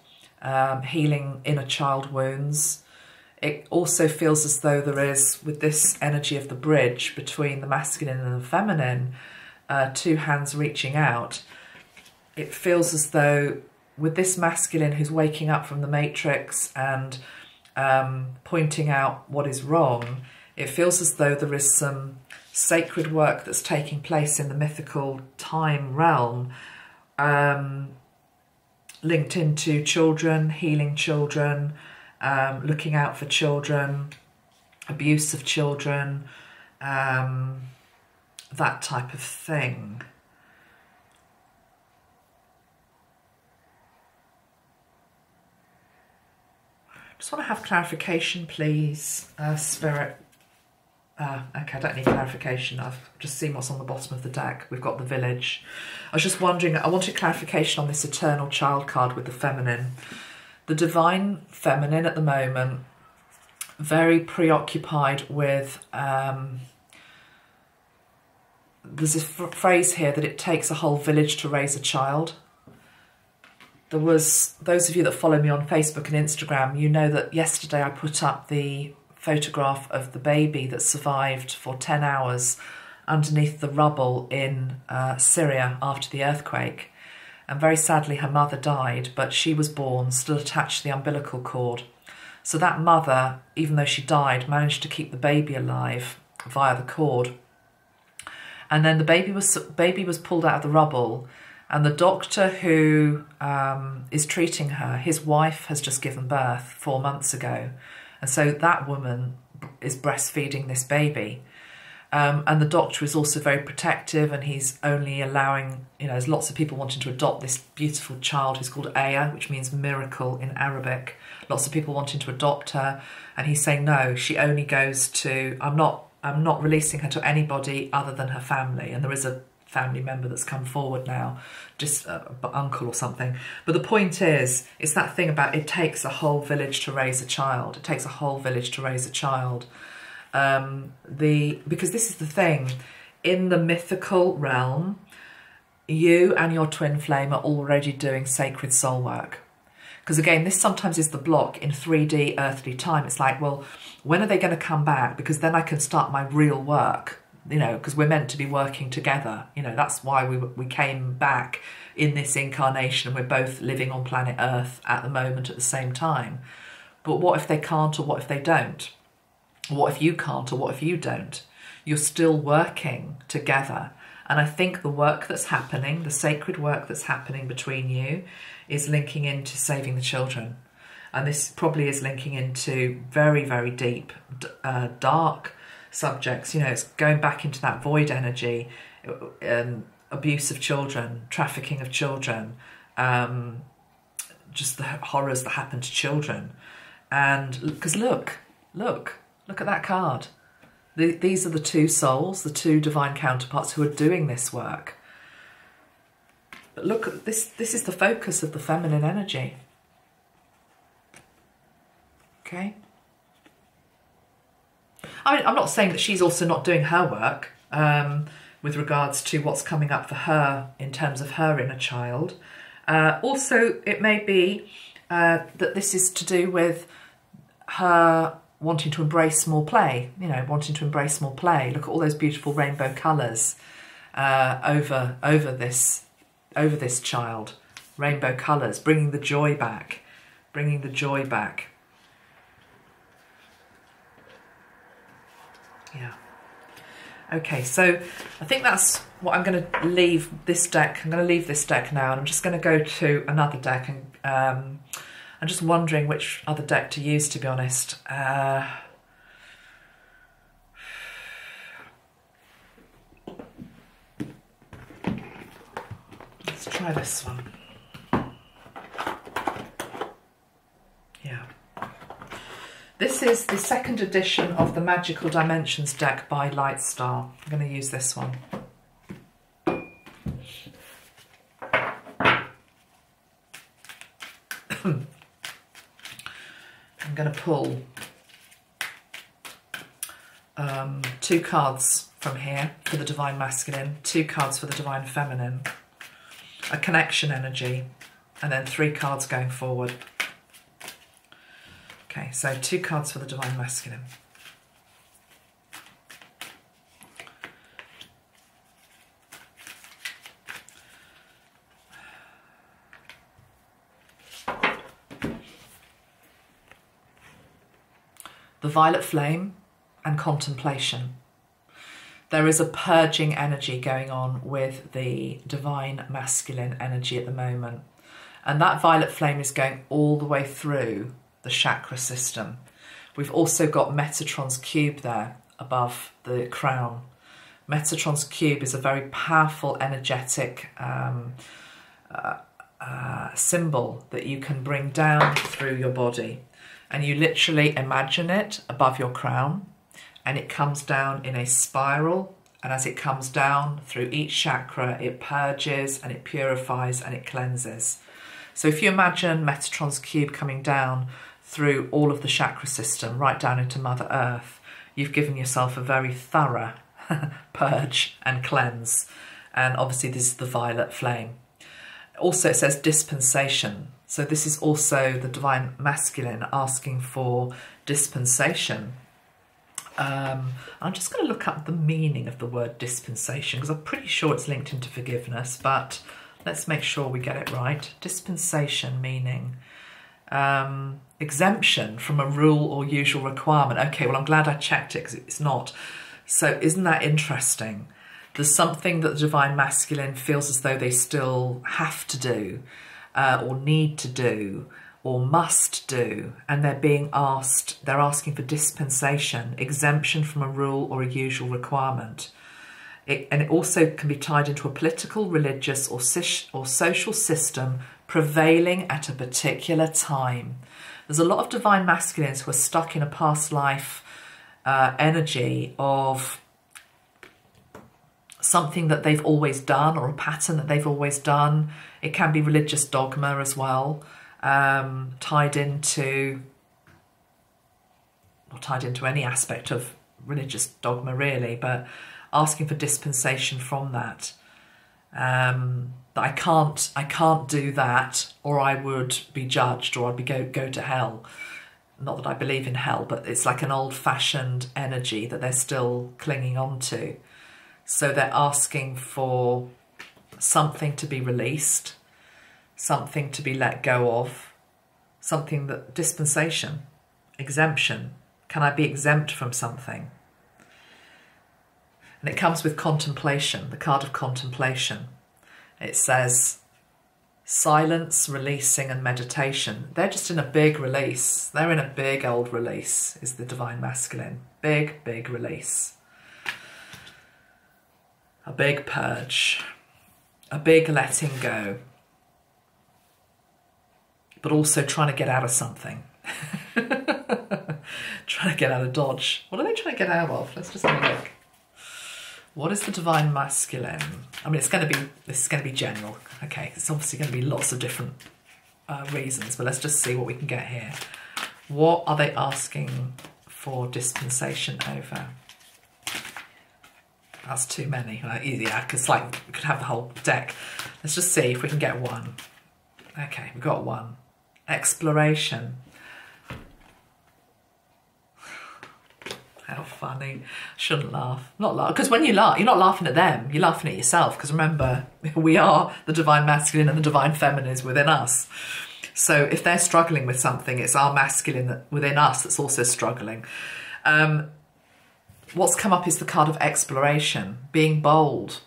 healing inner child wounds. It also feels as though there is, with this energy of the bridge between the masculine and the feminine, two hands reaching out. It feels as though with this masculine who's waking up from the matrix and pointing out what is wrong, it feels as though there is some sacred work that's taking place in the mythical time realm, linked into children, healing children, looking out for children, abuse of children, that type of thing. Just want to have clarification, please, Spirit. Okay, I don't need clarification. I've just seen what's on the bottom of the deck. We've got the village. I was just wondering, I wanted clarification on this eternal child card with the feminine. The divine feminine at the moment, very preoccupied with, there's this phrase here that it takes a whole village to raise a child. There was, those of you that follow me on Facebook and Instagram, you know that yesterday I put up the photograph of the baby that survived for 10 hours underneath the rubble in Syria after the earthquake. And very sadly, her mother died, but she was born, still attached to the umbilical cord. So that mother, even though she died, managed to keep the baby alive via the cord. And then the baby was pulled out of the rubble, and the doctor who is treating her, his wife has just given birth 4 months ago. And so that woman is breastfeeding this baby. And the doctor is also very protective, and he's only allowing, you know, there's lots of people wanting to adopt this beautiful child who's called Aya, which means miracle in Arabic. Lots of people wanting to adopt her. And he's saying, no, she only goes to, I'm not releasing her to anybody other than her family. And there is a family member that's come forward now, just uncle or something. But the point is, it's that thing about it takes a whole village to raise a child. It takes a whole village to raise a child. Because this is the thing, in the mythical realm, you and your twin flame are already doing sacred soul work. Because again, this sometimes is the block in 3D earthly time. It's like, well, when are they going to come back? Because then I can start my real work. You know, because we're meant to be working together. You know, that's why we came back in this incarnation. We're both living on planet Earth at the moment at the same time. But what if they can't, or what if they don't? What if you can't, or what if you don't? You're still working together. And I think the work that's happening, the sacred work that's happening between you, is linking into saving the children. And this probably is linking into very, very deep, dark subjects. You know, it's going back into that void energy, abuse of children, trafficking of children, just the horrors that happen to children. And because look at that card. These are the two souls, the two divine counterparts who are doing this work. But look, this is the focus of the feminine energy. Okay? I mean, I'm not saying that she's also not doing her work with regards to what's coming up for her in terms of her inner child. Also, it may be that this is to do with her wanting to embrace more play, you know, wanting to embrace more play. Look at all those beautiful rainbow colours over this child. Rainbow colours, bringing the joy back, bringing the joy back. Yeah. Okay, so I think that's what I'm going to leave this deck. I'm going to leave this deck now, and I'm just going to go to another deck. And I'm just wondering which other deck to use, to be honest. Let's try this one. Yeah. This is the second edition of the Magical Dimensions deck by Lightstar. I'm going to use this one. I'm going to pull 2 cards from here for the Divine Masculine, 2 cards for the Divine Feminine, a connection energy, and then 3 cards going forward. Okay, so 2 cards for the Divine Masculine. The Violet Flame and Contemplation. There is a purging energy going on with the Divine Masculine energy at the moment. And that Violet Flame is going all the way through the chakra system. We've also got Metatron's cube there above the crown. Metatron's cube is a very powerful energetic symbol that you can bring down through your body. And you literally imagine it above your crown, and it comes down in a spiral. And as it comes down through each chakra, it purges and it purifies and it cleanses. So if you imagine Metatron's cube coming down through all of the chakra system, right down into Mother Earth, you've given yourself a very thorough purge and cleanse. And obviously this is the violet flame. Also it says dispensation. So this is also the Divine Masculine asking for dispensation. I'm just going to look up the meaning of the word dispensation, because I'm pretty sure it's linked into forgiveness, but let's make sure we get it right. Dispensation meaning exemption from a rule or usual requirement. Okay, well, I'm glad I checked it because it's not. So isn't that interesting? There's something that the Divine Masculine feels as though they still have to do or need to do or must do, and they're asking for dispensation, exemption from a rule or a usual requirement. And it also can be tied into a political, religious or social system prevailing at a particular time. There's a lot of Divine Masculines who are stuck in a past life energy of something that they've always done or a pattern that they've always done. It can be religious dogma as well. Tied into any aspect of religious dogma really, but asking for dispensation from that. That I can't do that, or I would be judged, or I'd be go to hell. Not that I believe in hell, but it's like an old-fashioned energy that they're still clinging on to. So they're asking for something to be released, something to be let go of, something that dispensation, exemption. Can I be exempt from something? And it comes with contemplation, the card of contemplation. It says silence, releasing and meditation. They're just in a big release. They're in a big old release, is the Divine Masculine. Big, big release. A big purge. A big letting go. But also trying to get out of something. Trying to get out of Dodge. What are they trying to get out of? Let's just have a look. What is the Divine Masculine? I mean, this is going to be general. Okay, it's obviously going to be lots of different reasons, but let's just see what we can get here. What are they asking for dispensation over? That's too many. Yeah, because we could have the whole deck. Let's just see if we can get one. Okay, we've got one. Exploration. How funny. Shouldn't laugh. Not laugh. Because when you laugh, you're not laughing at them. You're laughing at yourself. Because remember, we are the Divine Masculine and the Divine Feminine is within us. So if they're struggling with something, it's our masculine within us that's also struggling. What's come up is the card of exploration. Being bold.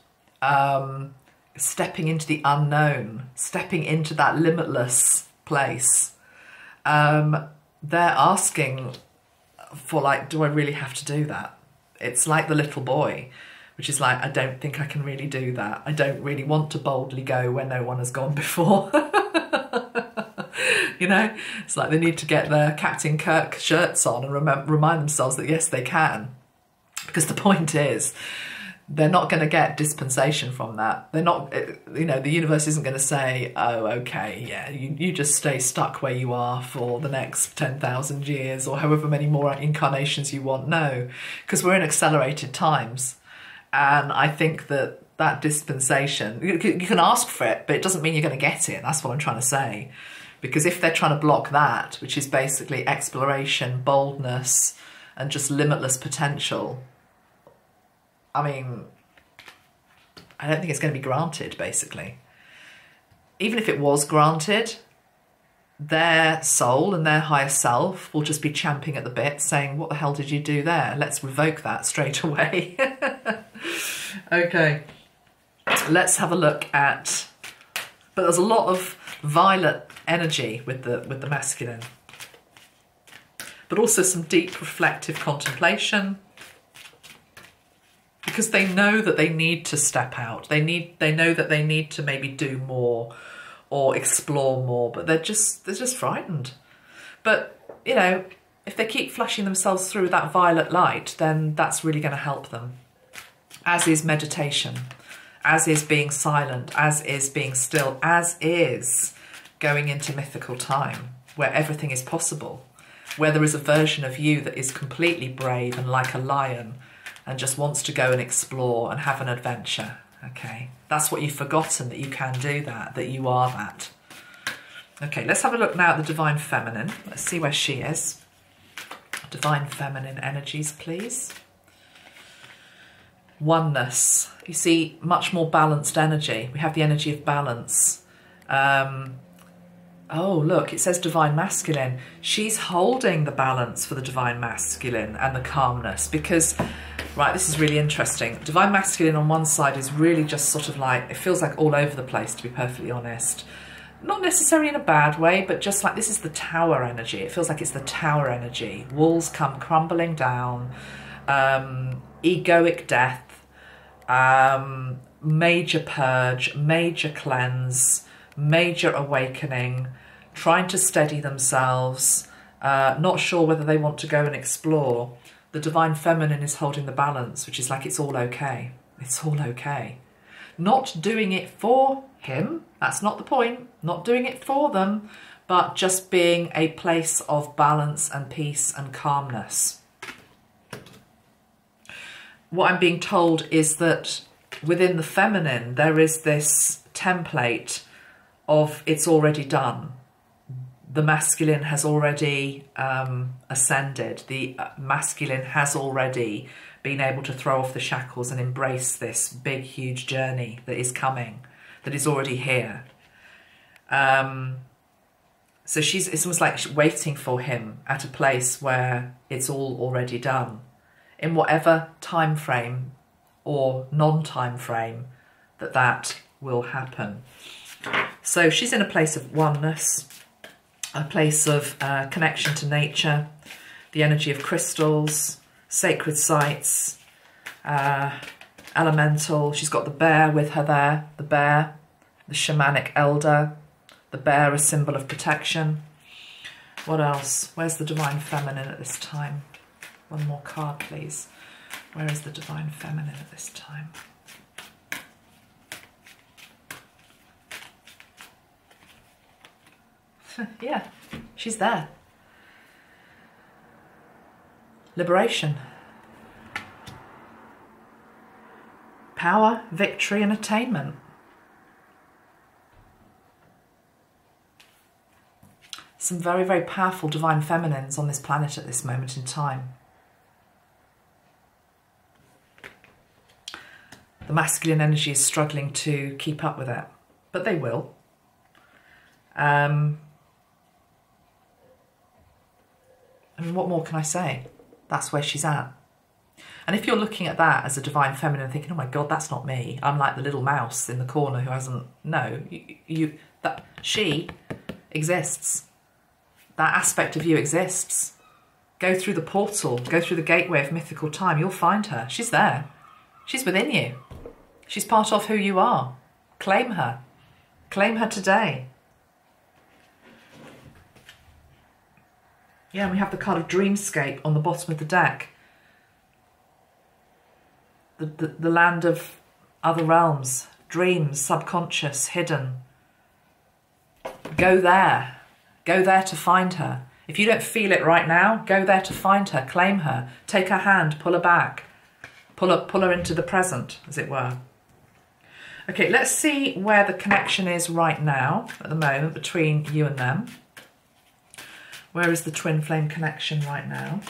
Stepping into the unknown. Stepping into that limitless place. They're asking for do I really have to do that? It's like the little boy, which is like, I don't think I can really do that. I don't really want to boldly go where no one has gone before. You know, it's like they need to get their Captain Kirk shirts on and remind themselves that yes, they can. Because the point is, they're not going to get dispensation from that. They're not, you know, the universe isn't going to say, oh, okay, yeah, you just stay stuck where you are for the next 10,000 years or however many more incarnations you want. No, because we're in accelerated times. And I think that dispensation, you can ask for it, but it doesn't mean you're going to get it. That's what I'm trying to say. Because if they're trying to block that, which is basically exploration, boldness, and just limitless potential, I mean, I don't think it's going to be granted, basically. Even if it was granted, their soul and their higher self will just be champing at the bit, saying, what the hell did you do there? Let's revoke that straight away. Okay, let's have a look at... But there's a lot of violet energy with the masculine. But also some deep reflective contemplation. Because they know that they need to step out. They know that they need to maybe do more or explore more, but they're just frightened. But, you know, if they keep flashing themselves through that violet light, then that's really going to help them. As is meditation, as is being silent, as is being still, as is going into mythical time, where everything is possible, where there is a version of you that is completely brave and like a lion and just wants to go and explore and have an adventure. Okay, that's what you've forgotten, that you can do that you are that. Okay, let's have a look now at the Divine Feminine. Let's see where she is. Divine Feminine energies, please. Oneness. You see, much more balanced energy. We have the energy of balance. Oh, look, it says Divine Masculine. She's holding the balance for the Divine Masculine and the calmness because, right, this is really interesting. Divine Masculine on one side is really just sort of like, it feels like all over the place, to be perfectly honest. Not necessarily in a bad way, but just like this is the tower energy. It feels like it's the tower energy. Walls come crumbling down, egoic death, major purge, major cleanse, major awakening, trying to steady themselves, not sure whether they want to go and explore. The Divine Feminine is holding the balance, which is like it's all okay. It's all okay. Not doing it for him, that's not the point, not doing it for them, but just being a place of balance and peace and calmness. What I'm being told is that within the feminine, there is this template of it's already done. The masculine has already ascended. The masculine has already been able to throw off the shackles and embrace this big, huge journey that is coming, that is already here. So it's almost like she's waiting for him at a place where it's all already done, in whatever time frame or non-time frame that will happen. So she's in a place of oneness, a place of connection to nature, the energy of crystals, sacred sites, elemental. She's got the bear with her there, the bear, the shamanic elder, the bear, a symbol of protection. What else? Where's the Divine Feminine at this time? One more card, please. Where is the Divine Feminine at this time? Yeah, she's there. Liberation. Power, victory and attainment. Some very, very powerful Divine Feminines on this planet at this moment in time. The masculine energy is struggling to keep up with it, but they will. I mean, what more can I say? That's where she's at. And if you're looking at that as a Divine Feminine thinking, oh my God, that's not me. I'm like the little mouse in the corner who hasn't... No, she exists. That aspect of you exists. Go through the portal, go through the gateway of mythical time. You'll find her. She's there. She's within you. She's part of who you are. Claim her. Claim her today. Yeah, and we have the card of Dreamscape on the bottom of the deck. The land of other realms, dreams, subconscious, hidden. Go there. Go there to find her. If you don't feel it right now, go there to find her, claim her, take her hand, pull her back, pull her into the present, as it were. Okay, let's see where the connection is right now, at the moment, between you and them. Where is the twin flame connection right now?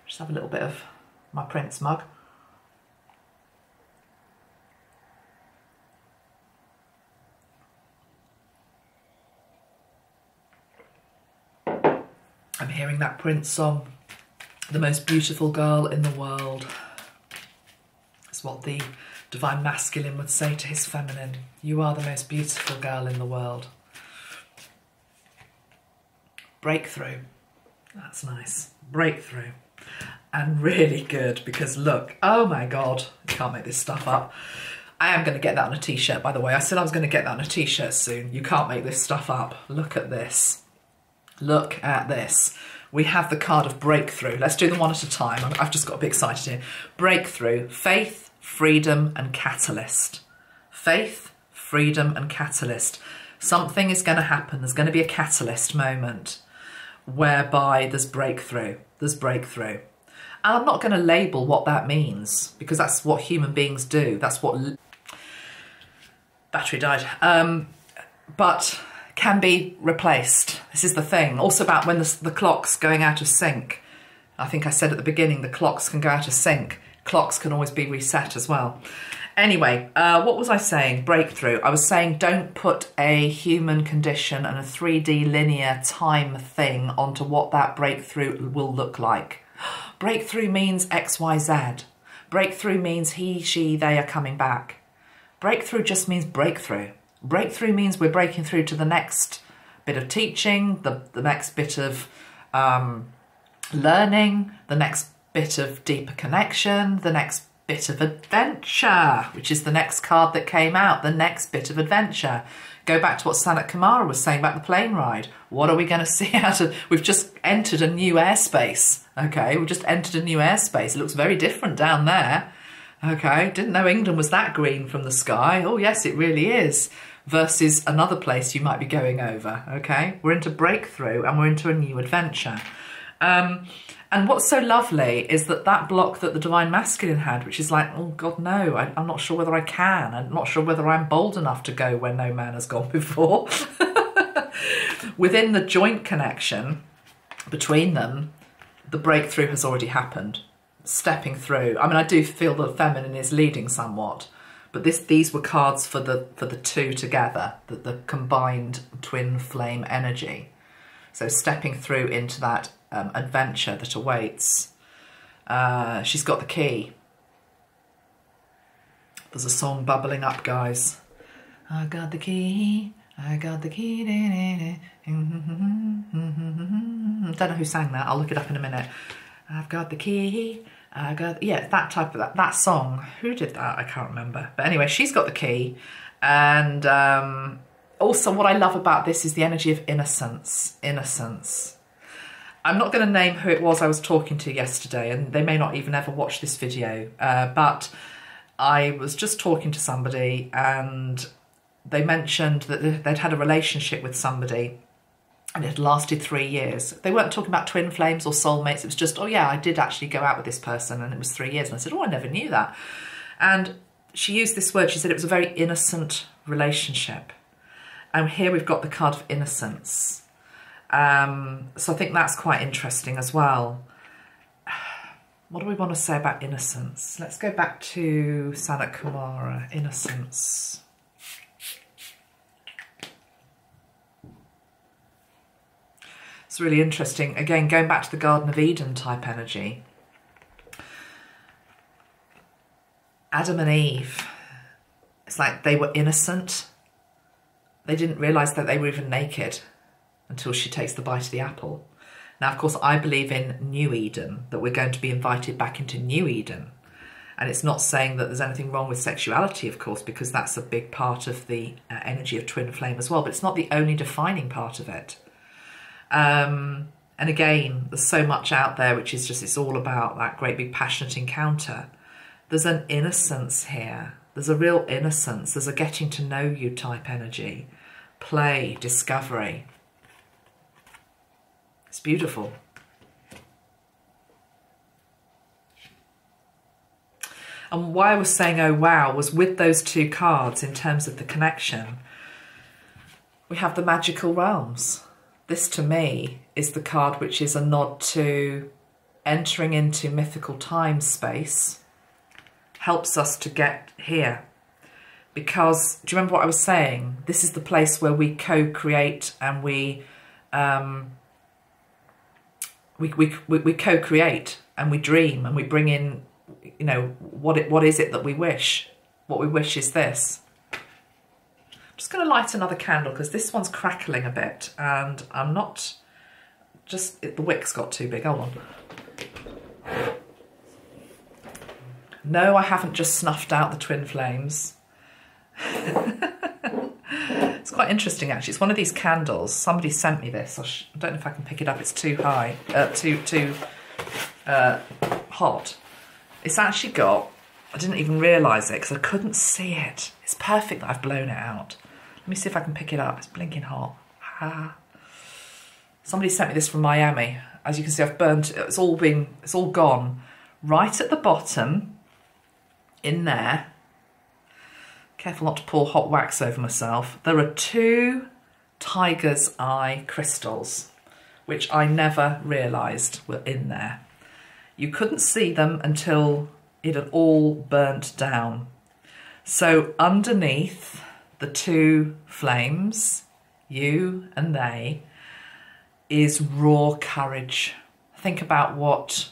Just have a little bit of my Prince mug. I'm hearing that Prince song, the most beautiful girl in the world. That's what the Divine Masculine would say to his feminine. You are the most beautiful girl in the world. Breakthrough. That's nice. Breakthrough. And really good because look, oh my God, you can't make this stuff up. I am going to get that on a t-shirt, by the way. I said I was going to get that on a t-shirt soon. You can't make this stuff up. Look at this. Look at this. we have the card of breakthrough. Let's do them one at a time. I've just got a bit excited here. Breakthrough, faith, freedom and catalyst. Faith, freedom and catalyst. Something is going to happen. There's going to be a catalyst moment whereby there's breakthrough. There's breakthrough. And I'm not going to label what that means because that's what human beings do. That's what... Battery died. But can be replaced. This is the thing. Also about when the clock's going out of sync. I think I said at the beginning, the clocks can go out of sync. Clocks can always be reset as well. Anyway, what was I saying? Breakthrough. I was saying don't put a human condition and a 3D linear time thing onto what that breakthrough will look like. Breakthrough means X, Y, Z. Breakthrough means he, she, they are coming back. Breakthrough just means breakthrough. Breakthrough means we're breaking through to the next bit of teaching, the next bit of learning, the next bit of deeper connection, the next bit of adventure, which is the next card that came out, the next bit of adventure. Go back to what Sanat Kumara was saying about the plane ride. What are we going to see out of... We've just entered a new airspace, okay? We've just entered a new airspace. It looks very different down there, okay? Didn't know England was that green from the sky. Oh, yes, it really is. Versus another place you might be going over, okay? We're into breakthrough and we're into a new adventure. And what's so lovely is that that block that the Divine Masculine had, which is like, oh God, no, I'm not sure whether I can. I'm not sure whether I'm bold enough to go where no man has gone before. Within the joint connection between them, the breakthrough has already happened. Stepping through. I mean, I do feel that feminine is leading somewhat, but these were cards for the two together, the combined twin flame energy. So stepping through into that adventure that awaits. She's got the key. There's a song bubbling up, guys. I got the key. I got the key. Don't know who sang that. I'll look it up in a minute. I've got the key. I got... Yeah, that type of... That song. Who did that? I can't remember. But anyway, she's got the key. And also what I love about this is the energy of innocence. Innocence. I'm not going to name who it was I was talking to yesterday, and they may not even ever watch this video, but I was just talking to somebody and they mentioned that they'd had a relationship with somebody and it had lasted 3 years. They weren't talking about twin flames or soulmates. It was just, oh yeah, I did actually go out with this person and it was 3 years. And I said, oh, I never knew that. And she used this word. She said it was a very innocent relationship. And here we've got the card of innocence. So I think that's quite interesting as well. What do we want to say about innocence? Let's go back to Sanat Kumara, innocence. It's really interesting. Again, going back to the Garden of Eden type energy. Adam and Eve, it's like they were innocent. They didn't realise that they were even naked until she takes the bite of the apple. Now, of course, I believe in New Eden, that we're going to be invited back into New Eden. And it's not saying that there's anything wrong with sexuality, of course, because that's a big part of the energy of twin flame as well, but it's not the only defining part of it. And again, there's so much out there which is just, it's all about that great big passionate encounter. There's an innocence here. There's a real innocence. There's a getting to know you type energy. Play, discovery. It's beautiful. And why I was saying, oh wow, was with those two cards in terms of the connection, we have the magical realms. This to me is the card which is a nod to entering into mythical time space, helps us to get here. Because, do you remember what I was saying? This is the place where we co-create and we co-create and we dream and we bring in, you know, what is it that we wish? What we wish is this. I'm just going to light another candle because this one's crackling a bit and I'm not just... the wick's got too big. Hold on. No, I haven't just snuffed out the twin flames. It's quite interesting actually. It's one of these candles. Somebody sent me this. I don't know if I can pick it up. It's too high, too hot. It's actually got, I didn't even realise it because I couldn't see it. It's perfect that I've blown it out. Let me see if I can pick it up. It's blinking hot. Somebody sent me this from Miami. As you can see, I've burnt it. It's all gone. Right at the bottom, in there, careful not to pour hot wax over myself, there are 2 tiger's eye crystals, which I never realised were in there. You couldn't see them until it had all burnt down. So underneath the 2 flames, you and they, is raw courage. Think about what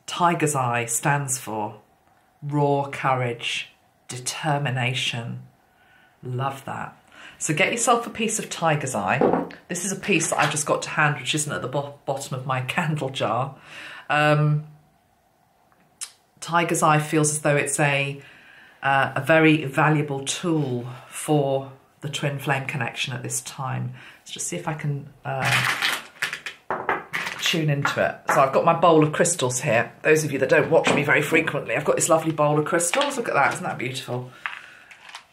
tiger's eye stands for. Raw courage, determination. Love that. So get yourself a piece of tiger's eye. This is a piece that I've just got to hand, which isn't at the bottom of my candle jar. Tiger's eye feels as though it's a very valuable tool for the twin flame connection at this time. Let's just see if I can tune into it. So I've got my bowl of crystals here. Those of you that don't watch me very frequently, I've got this lovely bowl of crystals. Look at that, isn't that beautiful?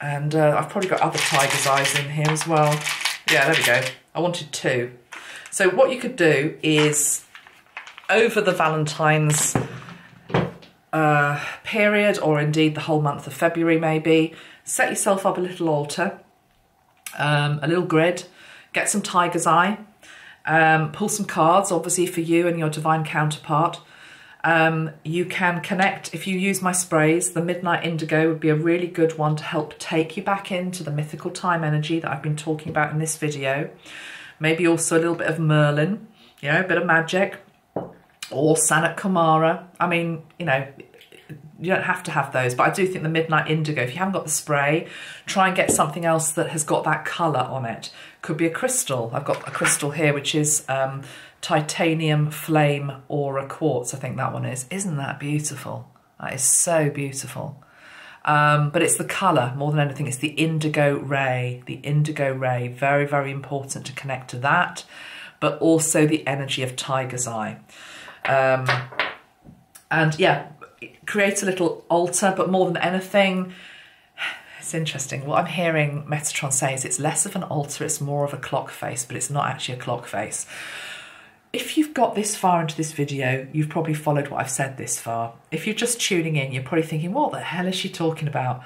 And I've probably got other tiger's eyes in here as well. Yeah, there we go. I wanted 2. So what you could do is, over the Valentine's period, or indeed the whole month of February maybe, set yourself up a little altar, a little grid, get some tiger's eye, pull some cards, obviously for you and your divine counterpart. You can connect, if you use my sprays, the Midnight Indigo would be a really good one to help take you back into the mythical time energy that I've been talking about in this video. Maybe also a little bit of Merlin, you know, a bit of magic, or Sanat Kumara. I mean, you know, you don't have to have those, but I do think the Midnight Indigo, if you haven't got the spray, try and get something else that has got that colour on it. Could be a crystal. I've got a crystal here, which is Titanium Flame Aura Quartz, I think that one is. Isn't that beautiful? That is so beautiful. But it's the colour more than anything. It's the indigo ray. The indigo ray, very, very important to connect to that, but also the energy of tiger's eye. And yeah, create a little altar, but more than anything, it's interesting. What I'm hearing Metatron say is it's less of an altar, it's more of a clock face, but it's not actually a clock face. If you've got this far into this video, you've probably followed what I've said this far. If you're just tuning in, you're probably thinking, what the hell is she talking about?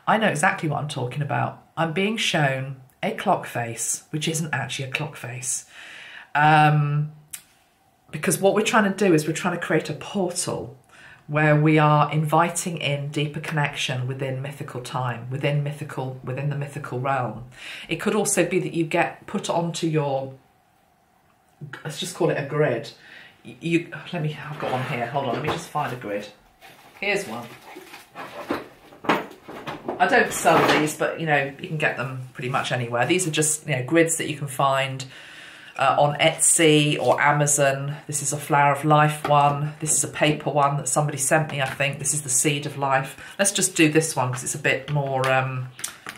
I know exactly what I'm talking about. I'm being shown a clock face, which isn't actually a clock face. Because what we're trying to do is we're trying to create a portal where we are inviting in deeper connection within mythical time, within the mythical realm. It could also be that you get put onto your, let's just call it a grid. I've got one here, hold on, let me just find a grid. Here's one. I don't sell these, but you know, you can get them pretty much anywhere. These are just, you know, grids that you can find on Etsy or Amazon. This is a Flower of Life one. This is a paper one that somebody sent me, I think. This is the Seed of Life. Let's just do this one because it's a bit more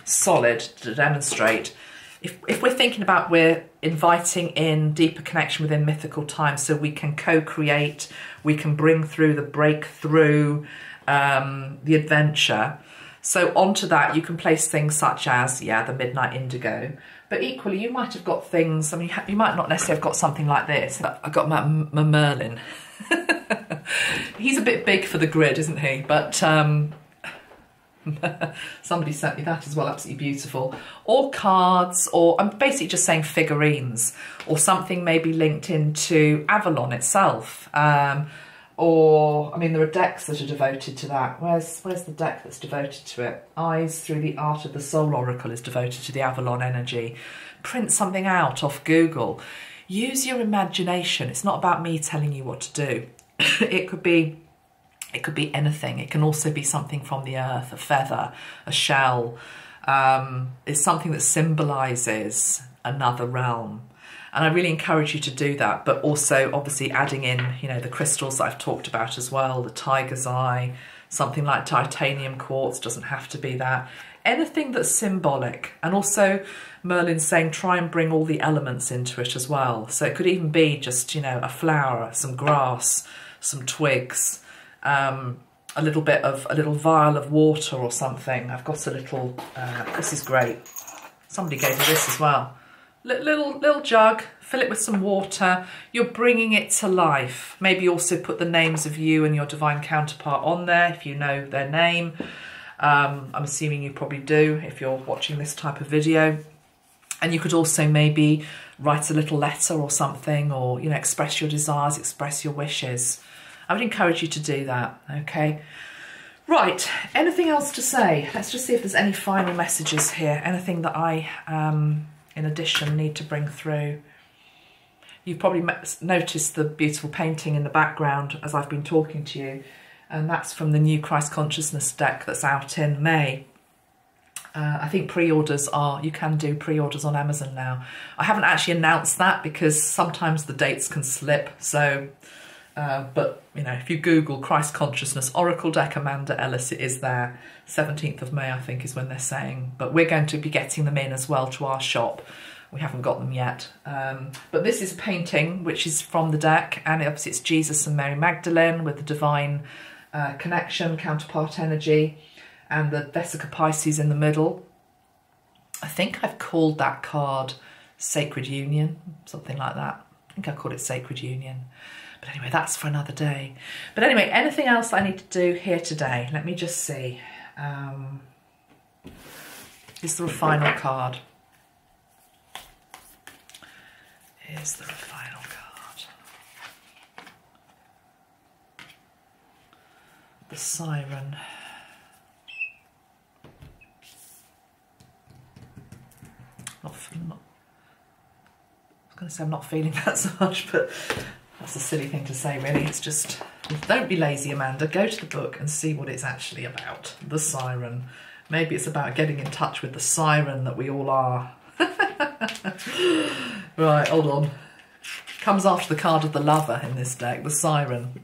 solid to demonstrate. If we're thinking about, we're inviting in deeper connection within mythical time, so we can co-create, we can bring through the breakthrough, the adventure. So onto that you can place things such as, yeah, the Midnight Indigo. But equally, you might have got things, I mean, you might not necessarily have got something like this. I've got my Merlin. He's a bit big for the grid, isn't he? But somebody sent me that as well, absolutely beautiful. Or cards, or I'm basically just saying figurines, or something maybe linked into Avalon itself. Or, I mean, there are decks that are devoted to that. Where's the deck that's devoted to it? Eyes Through the Art of the Soul Oracle is devoted to the Avalon energy. Print something out off Google. Use your imagination. It's not about me telling you what to do. It could be anything. It can also be something from the earth, a feather, a shell. It's something that symbolises another realm. And I really encourage you to do that, but also obviously adding in, you know, the crystals that I've talked about as well, the tiger's eye, something like titanium quartz, doesn't have to be that. anything that's symbolic. And also Merlin's saying try and bring all the elements into it as well. So it could even be just, you know, a flower, some grass, some twigs, a little vial of water or something. I've got a little, this is great. Somebody gave me this as well. Little jug, fill it with some water. You're bringing it to life. Maybe also put the names of you and your divine counterpart on there if you know their name. I'm assuming you probably do if you're watching this type of video. And you could also maybe write a little letter or something, or, you know, express your desires, express your wishes. I would encourage you to do that, okay? Right, anything else to say? Let's just see if there's any final messages here. Anything that I, in addition, need to bring through. You've probably noticed the beautiful painting in the background as I've been talking to you, and that's from the new Christ Consciousness deck that's out in May. I think pre-orders you can do pre-orders on Amazon now. I haven't actually announced that because sometimes the dates can slip, so, but, you know, if you Google Christ Consciousness Oracle deck Amanda Ellis, it is there. 17th of May, I think, is when they're saying, but we're going to be getting them in as well to our shop. We haven't got them yet. But this is a painting which is from the deck, and obviously it's Jesus and Mary Magdalene with the divine connection, counterpart energy, and the Vesica Pisces in the middle. I think I've called that card Sacred Union, something like that. I think I called it Sacred Union. But anyway, that's for another day. But anyway, anything else I need to do here today? Let me just see. Is there a final card? Is there a final card? The Siren. I was going to say I'm not feeling that so much, but that's a silly thing to say, really. It's just, don't be lazy, Amanda. Go to the book and see what it's actually about. The Siren. Maybe it's about getting in touch with the siren that we all are. Right, hold on. Comes after the card of the Lover in this deck, the Siren.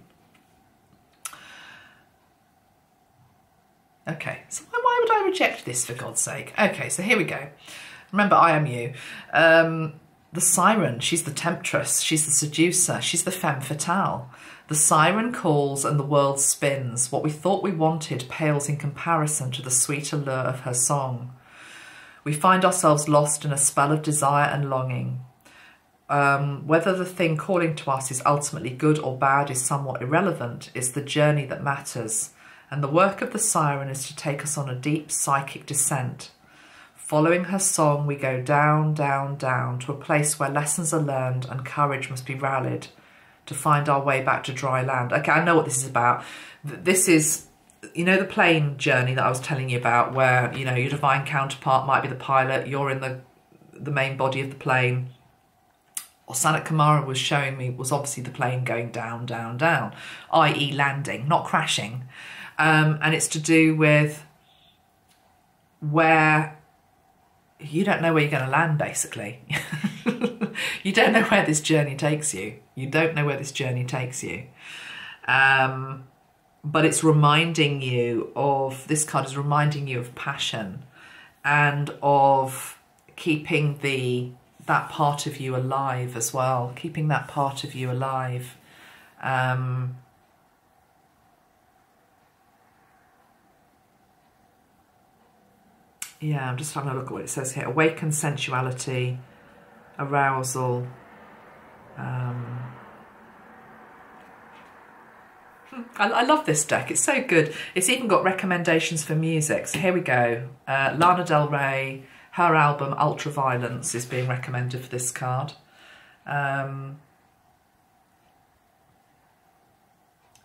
Okay, so why would I reject this, for God's sake? Okay, so here we go. Remember, I am you. The Siren, she's the temptress, she's the seducer, she's the femme fatale. The siren calls and the world spins. What we thought we wanted pales in comparison to the sweet allure of her song. We find ourselves lost in a spell of desire and longing. Whether the thing calling to us is ultimately good or bad is somewhat irrelevant. It's the journey that matters. And the work of the siren is to take us on a deep psychic descent. Following her song, we go down, down, down to a place where lessons are learned and courage must be rallied to find our way back to dry land. Okay, I know what this is about. This is, you know, the plane journey that I was telling you about, where, you know, your divine counterpart might be the pilot, you're in the main body of the plane. What Sanat Kumara was showing me was obviously the plane going down, down, down, i.e. landing, not crashing. And it's to do with where you don't know where you're going to land, basically. You don't know where this journey takes you. You don't know where this journey takes you. But it's reminding you of, this card is reminding you of passion and of keeping that part of you alive as well. Keeping that part of you alive. Yeah, I'm just having a look at what it says here. Awaken sensuality, arousal. I love this deck. It's so good. It's even got recommendations for music. So here we go. Lana Del Rey, her album Ultraviolence is being recommended for this card.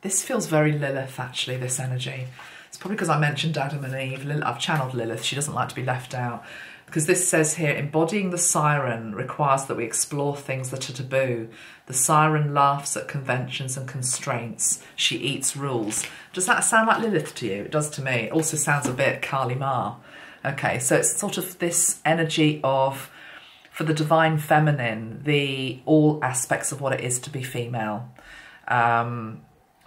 This feels very Lilith, actually, this energy. It's probably because I mentioned Adam and Eve. I've channeled Lilith. She doesn't like to be left out. Because this says here, embodying the siren requires that we explore things that are taboo. The siren laughs at conventions and constraints. She eats rules. Does that sound like Lilith to you? It does to me. It also sounds a bit Kali Ma. Okay, so it's sort of this energy of, for the divine feminine, all aspects of what it is to be female.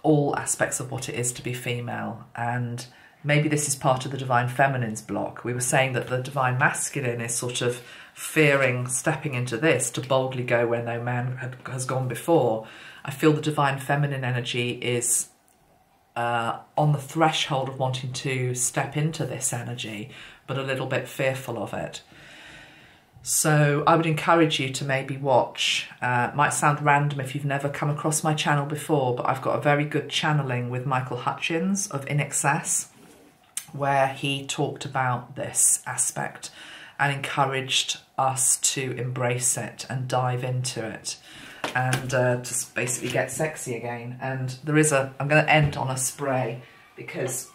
All aspects of what it is to be female, and maybe this is part of the Divine Feminine's block. We were saying that the Divine Masculine is sort of fearing stepping into this to boldly go where no man has gone before. I feel the Divine Feminine energy is on the threshold of wanting to step into this energy, but a little bit fearful of it. So I would encourage you to maybe watch, might sound random if you've never come across my channel before, but I've got a very good channeling with Michael Hutchins of In Excess, where he talked about this aspect and encouraged us to embrace it and dive into it and just basically get sexy again. And there is I'm going to end on a spray because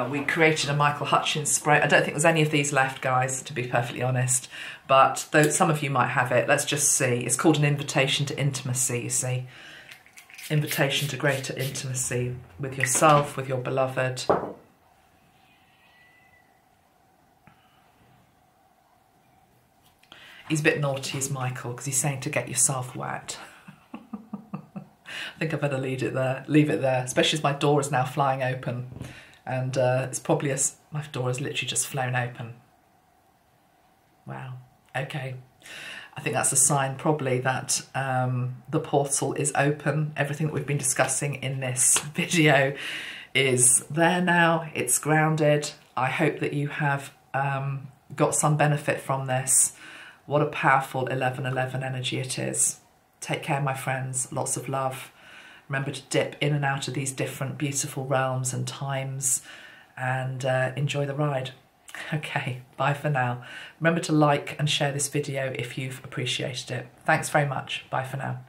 we created a Michael Hutchins spray. I don't think there's any of these left, guys, to be perfectly honest, but though some of you might have it, let's just see. It's called an invitation to intimacy, you see. Invitation to greater intimacy with yourself, with your beloved. He's a bit naughty, is Michael, because he's saying to get yourself wet. I think I better leave it there, especially as my door is now flying open. And it's probably, my door has literally just flown open. Wow, okay. I think that's a sign probably that the portal is open. Everything that we've been discussing in this video is there now, it's grounded. I hope that you have got some benefit from this. What a powerful 1111 energy it is. Take care, my friends. Lots of love. Remember to dip in and out of these different beautiful realms and times and enjoy the ride. Okay, bye for now. Remember to like and share this video if you've appreciated it. Thanks very much. Bye for now.